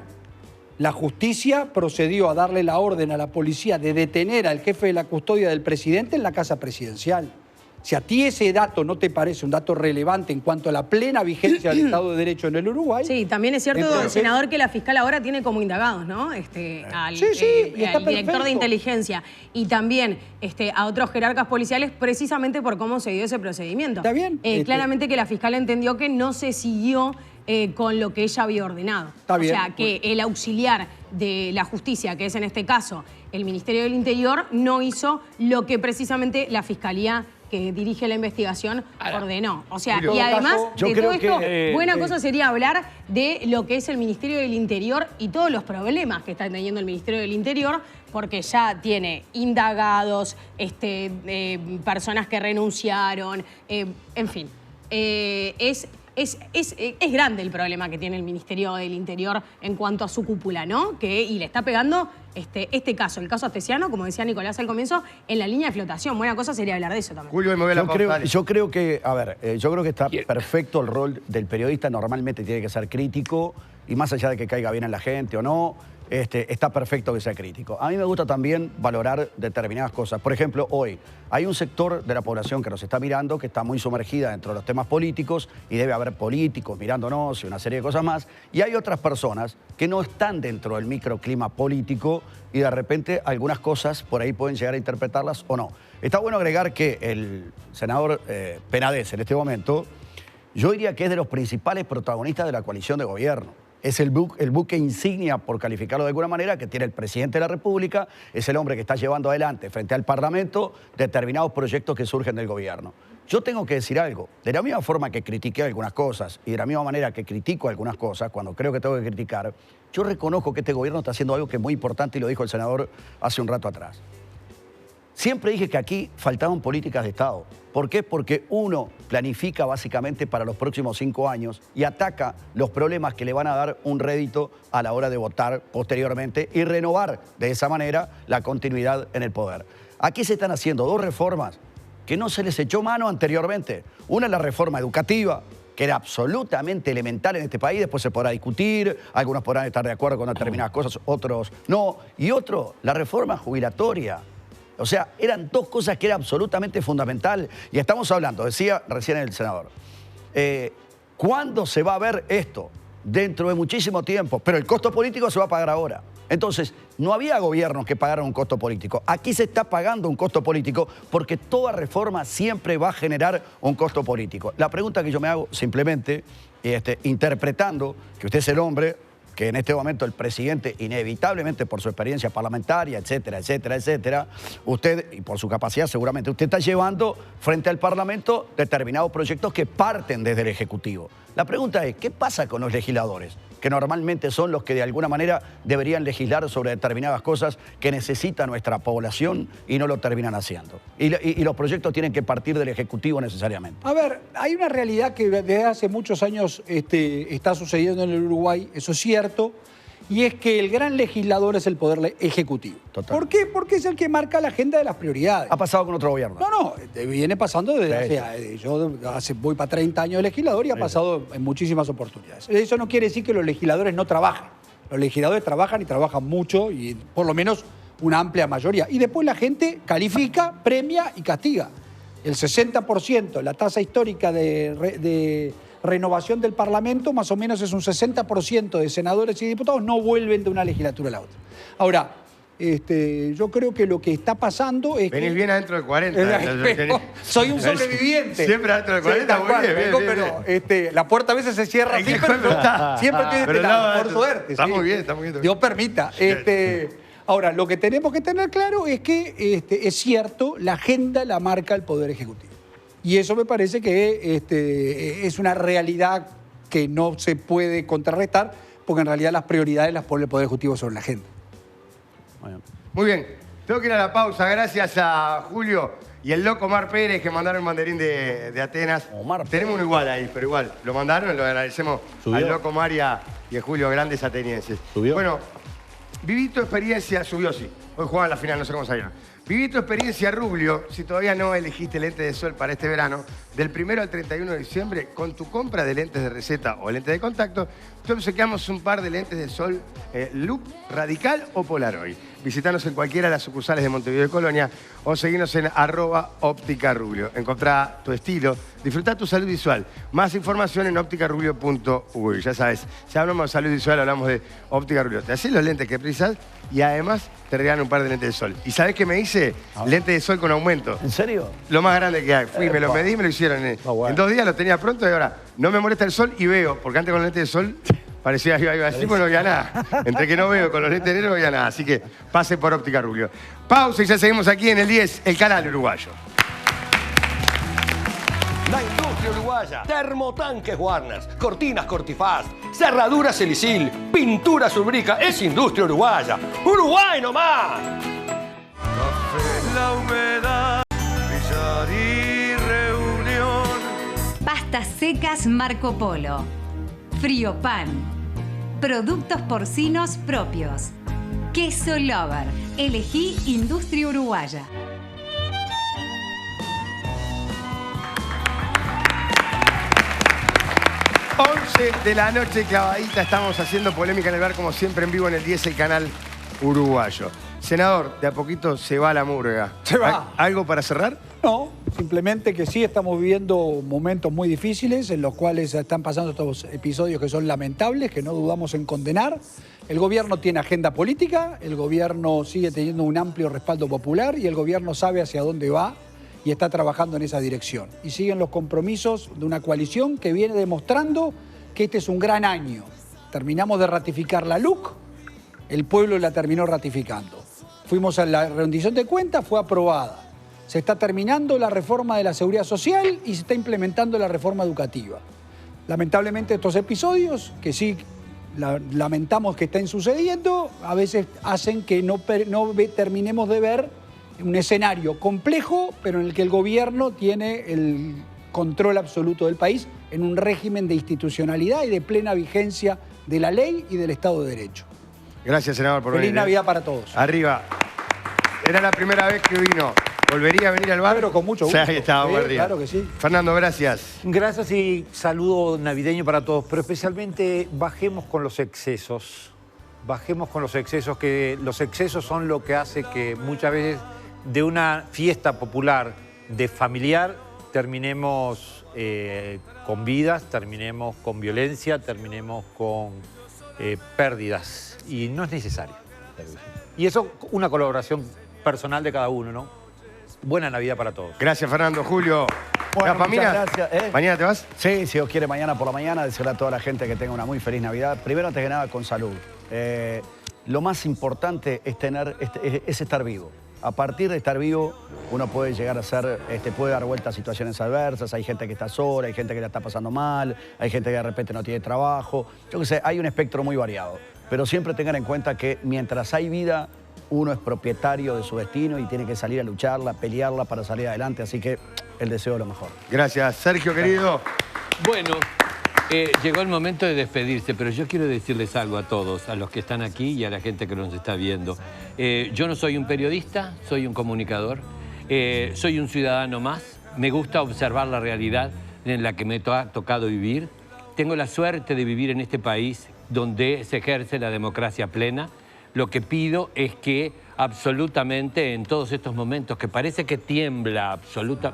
La justicia procedió a darle la orden a la policía de detener al jefe de la custodia del presidente en la casa presidencial. Si a ti ese dato no te parece un dato relevante en cuanto a la plena vigencia del Estado de Derecho en el Uruguay... Sí, también es cierto, entonces- senador, que la fiscal ahora tiene como indagados, ¿no? Al, Sí, sí, y está al director perfecto. de inteligencia y también a otros jerarcas policiales, precisamente por cómo se dio ese procedimiento. Está bien. Claramente que la fiscal entendió que no se siguió con lo que ella había ordenado. Está bien. O sea, que el auxiliar de la justicia, que es en este caso el Ministerio del Interior, no hizo lo que precisamente la fiscalía que dirige la investigación ordenó. O sea, Julio, y en todo además caso, yo de creo todo esto, que, buena cosa sería hablar de lo que es el Ministerio del Interior y todos los problemas que está teniendo el Ministerio del Interior, porque ya tiene indagados, personas que renunciaron, en fin. Es grande el problema que tiene el Ministerio del Interior en cuanto a su cúpula, ¿no? Y le está pegando este caso, el caso Astesiano, como decía Nicolás al comienzo, en la línea de flotación. Buena cosa sería hablar de eso también. Julio, me voy a la pausa, dale. Yo creo que, a ver, yo creo que está perfecto el rol del periodista, normalmente tiene que ser crítico, y más allá de que caiga bien en la gente o no, está perfecto que sea crítico. A mí me gusta también valorar determinadas cosas. Por ejemplo, hoy hay un sector de la población que nos está mirando que está muy sumergida dentro de los temas políticos y debe haber políticos mirándonos y una serie de cosas más. Y hay otras personas que no están dentro del microclima político y de repente algunas cosas por ahí pueden llegar a interpretarlas o no. Está bueno agregar que el senador Penades en este momento, yo diría que es de los principales protagonistas de la coalición de gobierno. Es el buque insignia, por calificarlo de alguna manera, que tiene el presidente de la República, es el hombre que está llevando adelante frente al Parlamento determinados proyectos que surgen del gobierno. Yo tengo que decir algo, de la misma forma que critiqué algunas cosas y de la misma manera que critico algunas cosas, cuando creo que tengo que criticar, yo reconozco que este gobierno está haciendo algo que es muy importante y lo dijo el senador hace un rato atrás. Siempre dije que aquí faltaban políticas de Estado. ¿Por qué? Porque uno planifica básicamente para los próximos 5 años y ataca los problemas que le van a dar un rédito a la hora de votar posteriormente y renovar de esa manera la continuidad en el poder. Aquí se están haciendo 2 reformas que no se les echó mano anteriormente. Una es la reforma educativa, que era absolutamente elemental en este país, después se podrá discutir, algunos podrán estar de acuerdo con determinadas cosas, otros no. Y otro, la reforma jubilatoria. O sea, eran 2 cosas que eran absolutamente fundamental. Y estamos hablando, decía recién el senador, ¿cuándo se va a ver esto? Dentro de muchísimo tiempo, pero el costo político se va a pagar ahora. Entonces, no había gobiernos que pagaran un costo político. Aquí se está pagando un costo político porque toda reforma siempre va a generar un costo político. La pregunta que yo me hago, simplemente, interpretando que usted es el hombre que en este momento el presidente, inevitablemente por su experiencia parlamentaria, etcétera, etcétera, etcétera, usted, y por su capacidad seguramente, usted está llevando frente al Parlamento determinados proyectos que parten desde el Ejecutivo. La pregunta es, ¿qué pasa con los legisladores? Que normalmente son los que de alguna manera deberían legislar sobre determinadas cosas que necesita nuestra población y no lo terminan haciendo. Y los proyectos tienen que partir del Ejecutivo necesariamente. A ver, hay una realidad que desde hace muchos años está sucediendo en el Uruguay, eso es cierto, y es que el gran legislador es el poder ejecutivo. Total. ¿Por qué? Porque es el que marca la agenda de las prioridades. Ha pasado con otro gobierno. No, viene pasando desde yo voy para 30 años de legislador y ha pasado en muchísimas oportunidades. Eso no quiere decir que los legisladores no trabajan. Los legisladores trabajan y trabajan mucho y por lo menos una amplia mayoría. Y después la gente califica, premia y castiga. El 60%, la tasa histórica de renovación del Parlamento, más o menos es un 60% de senadores y diputados no vuelven de una legislatura a la otra. Ahora, yo creo que lo que está pasando es Venís que... bien adentro del 40. Soy un sobreviviente. Siempre adentro del 40, Sí, muy bien, vengo, bien, pero la puerta a veces se cierra así, pero siempre estoy de este lado, por suerte. Está sí. muy bien, está muy bien. Dios permita. Ahora, lo que tenemos que tener claro es que es cierto, la agenda la marca el Poder Ejecutivo. Y eso me parece que es una realidad que no se puede contrarrestar, porque en realidad las prioridades las pone el Poder Ejecutivo sobre la agenda. Muy bien, tengo que ir a la pausa. Gracias a Julio y el loco Omar Pérez que mandaron el mandarín de Atenas. Omar Pérez. Tenemos uno igual ahí, pero igual. Lo mandaron, lo agradecemos ¿Subió? al loco Omar y a Julio, grandes atenienses. ¿Subió? Bueno, viví tu experiencia, subió sí. Hoy juegan la final, no sé cómo salieron. Viví tu experiencia, Rubio, si todavía no elegiste lentes de sol para este verano, del 1 al 31 de diciembre, con tu compra de lentes de receta o lentes de contacto, te obsequiamos un par de lentes de sol Look Radical o Polaroid. Visítanos en cualquiera de las sucursales de Montevideo y Colonia o seguinos en @ópticarubio. Encontrá tu estilo, disfrutá tu salud visual. Más información en ópticarubio.uy. Ya sabes, si hablamos de salud visual, hablamos de Óptica Rubio. Te haces los lentes que precisas y además te regalan un par de lentes de sol. ¿Y sabés qué me hice? Lentes de sol con aumento. ¿En serio? Lo más grande que hay. Fui, me lo medí, me lo hicieron. bueno. En 2 días lo tenía pronto y ahora no me molesta el sol y veo, porque antes con lentes de sol parecía que iba así, pues no veía nada. Entre que no veo con los lentes negros no veía nada. Así que pase por Óptica Rubio. Pausa y ya seguimos aquí en el 10, el canal uruguayo. La industria uruguaya. Termotanques Warners, cortinas Cortifaz, cerraduras Elicil, pinturas Ubrica. Es industria uruguaya. ¡Uruguay nomás! La humedad, brillar y reunión. Pastas secas Marco Polo. Frío Pan. Productos porcinos propios. Queso Lover. Elegí Industria Uruguaya. 11 de la noche clavadita, estamos haciendo polémica en el bar como siempre en vivo en el 10, el canal uruguayo. Senador, de a poquito se va la murga. Se va. ¿Algo para cerrar? No, simplemente que sí estamos viviendo momentos muy difíciles en los cuales están pasando estos episodios que son lamentables, que no dudamos en condenar. El gobierno tiene agenda política, el gobierno sigue teniendo un amplio respaldo popular y el gobierno sabe hacia dónde va y está trabajando en esa dirección. Y siguen los compromisos de una coalición que viene demostrando que este es un gran año. Terminamos de ratificar la LUC, el pueblo la terminó ratificando. Fuimos a la rendición de cuentas, fue aprobada. Se está terminando la reforma de la seguridad social y se está implementando la reforma educativa. Lamentablemente estos episodios, que sí lamentamos que estén sucediendo, a veces hacen que no terminemos de ver un escenario complejo, pero en el que el gobierno tiene el control absoluto del país en un régimen de institucionalidad y de plena vigencia de la ley y del Estado de Derecho. Gracias, senador, por venir. Feliz Navidad para todos. Arriba. Era la primera vez que vino. ¿Volvería a venir al bar? Pero con mucho gusto. Sí, ahí estaba, Sí, buen día. claro que sí. Fernando, gracias. Gracias y saludo navideño para todos, pero especialmente bajemos con los excesos. Bajemos con los excesos, que los excesos son lo que hace que muchas veces de una fiesta popular, de familiar, terminemos con vidas, terminemos con violencia, terminemos con pérdidas. Y no es necesario. Y eso, una colaboración personal de cada uno, ¿no? Buena Navidad para todos. Gracias, Fernando. Julio. Bueno, La familia, muchas gracias. ¿Mañana te vas? Sí, si Dios quiere, mañana por la mañana. Desearle a toda la gente que tenga una muy feliz Navidad. Primero, antes que nada, con salud. Lo más importante es estar vivo. A partir de estar vivo, uno puede llegar a ser, puede dar vuelta a situaciones adversas. Hay gente que está sola, hay gente que la está pasando mal, hay gente que de repente no tiene trabajo. Yo qué sé, hay un espectro muy variado. Pero siempre tengan en cuenta que mientras hay vida, uno es propietario de su destino y tiene que salir a lucharla, pelearla para salir adelante. Así que el deseo de lo mejor. Gracias, Sergio, querido. Bueno, llegó el momento de despedirse, pero yo quiero decirles algo a todos, a los que están aquí y a la gente que nos está viendo. Yo no soy un periodista, soy un comunicador, soy un ciudadano más. Me gusta observar la realidad en la que me ha tocado vivir. Tengo la suerte de vivir en este país donde se ejerce la democracia plena. Lo que pido es que absolutamente en todos estos momentos que parece que tiembla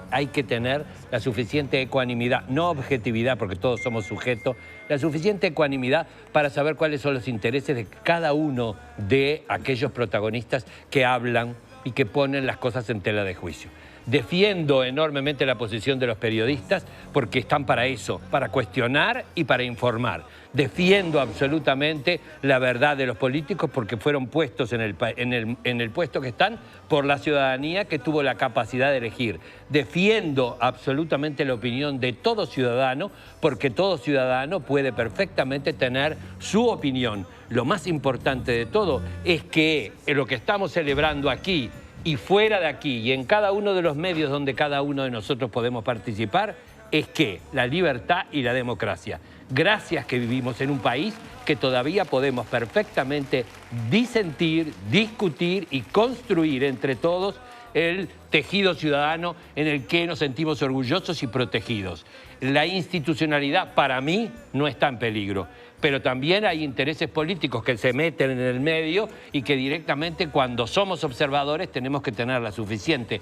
hay que tener la suficiente ecuanimidad, no objetividad porque todos somos sujetos, la suficiente ecuanimidad para saber cuáles son los intereses de cada uno de aquellos protagonistas que hablan y que ponen las cosas en tela de juicio. Defiendo enormemente la posición de los periodistas porque están para eso, para cuestionar y para informar. Defiendo absolutamente la verdad de los políticos porque fueron puestos en el puesto que están por la ciudadanía que tuvo la capacidad de elegir. Defiendo absolutamente la opinión de todo ciudadano porque todo ciudadano puede perfectamente tener su opinión. Lo más importante de todo es que lo que estamos celebrando aquí y fuera de aquí y en cada uno de los medios donde cada uno de nosotros podemos participar es que la libertad y la democracia. Gracias que vivimos en un país que todavía podemos perfectamente disentir, discutir y construir entre todos el tejido ciudadano en el que nos sentimos orgullosos y protegidos. La institucionalidad para mí no está en peligro, pero también hay intereses políticos que se meten en el medio y que directamente cuando somos observadores tenemos que tener la suficiente,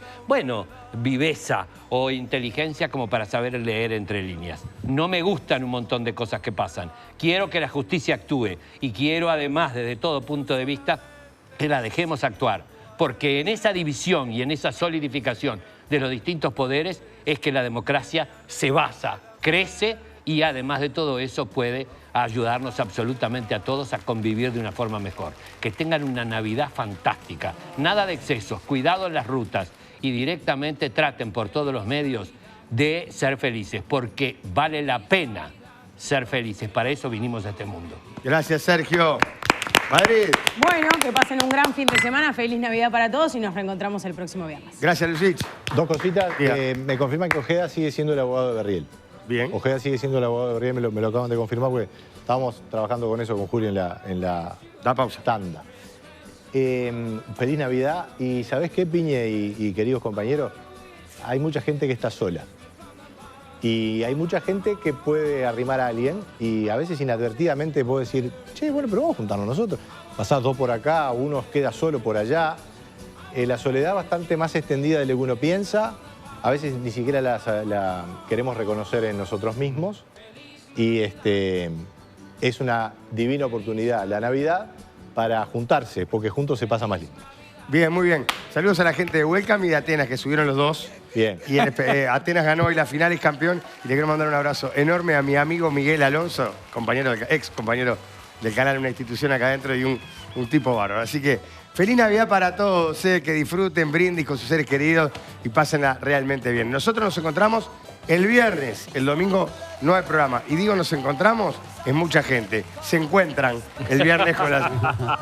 viveza o inteligencia como para saber leer entre líneas. No me gustan un montón de cosas que pasan. Quiero que la justicia actúe y quiero además desde todo punto de vista que la dejemos actuar. Porque en esa división y en esa solidificación de los distintos poderes es que la democracia se basa, crece y además de todo eso puede ayudarnos absolutamente a todos a convivir de una forma mejor. Que tengan una Navidad fantástica, nada de excesos, cuidado en las rutas y directamente traten por todos los medios de ser felices, porque vale la pena ser felices. Para eso vinimos a este mundo. Gracias, Sergio. Madrid. Bueno, que pasen un gran fin de semana. Feliz Navidad para todos y nos reencontramos el próximo viernes. Gracias, Lucich. Dos cositas. Me confirman que Ojeda sigue siendo el abogado de Berriel. Bien. Ojeda sigue siendo el abogado de Berriel, me lo acaban de confirmar porque estábamos trabajando con eso con Julio en la tanda. Feliz Navidad. Y ¿sabés qué, Piñe y queridos compañeros? Hay mucha gente que está sola. Y hay mucha gente que puede arrimar a alguien y a veces inadvertidamente puede decir, che, bueno, pero vamos a juntarnos nosotros. Pasás dos por acá, uno queda solo por allá. La soledad bastante más extendida de lo que uno piensa. A veces ni siquiera la queremos reconocer en nosotros mismos. Y es una divina oportunidad la Navidad para juntarse, porque juntos se pasa más lindo. Bien, muy bien. Saludos a la gente de Welcome y de Atenas, que subieron los dos. Bien. Y Atenas ganó hoy la final, es campeón. Y le quiero mandar un abrazo enorme a mi amigo Miguel Alonso, ex compañero del canal, una institución acá adentro y un tipo bárbaro. Así que feliz Navidad para todos, que disfruten, brindis con sus seres queridos y pásenla realmente bien. Nosotros nos encontramos el viernes, el domingo no hay programa. Y digo nos encontramos, es mucha gente. Se encuentran el viernes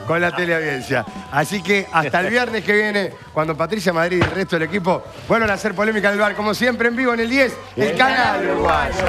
con la teleaudiencia. Así que hasta el viernes que viene, cuando Patricia Madrid y el resto del equipo vuelvan a hacer Polémica del Bar, como siempre en vivo en el 10, el canal uruguayo.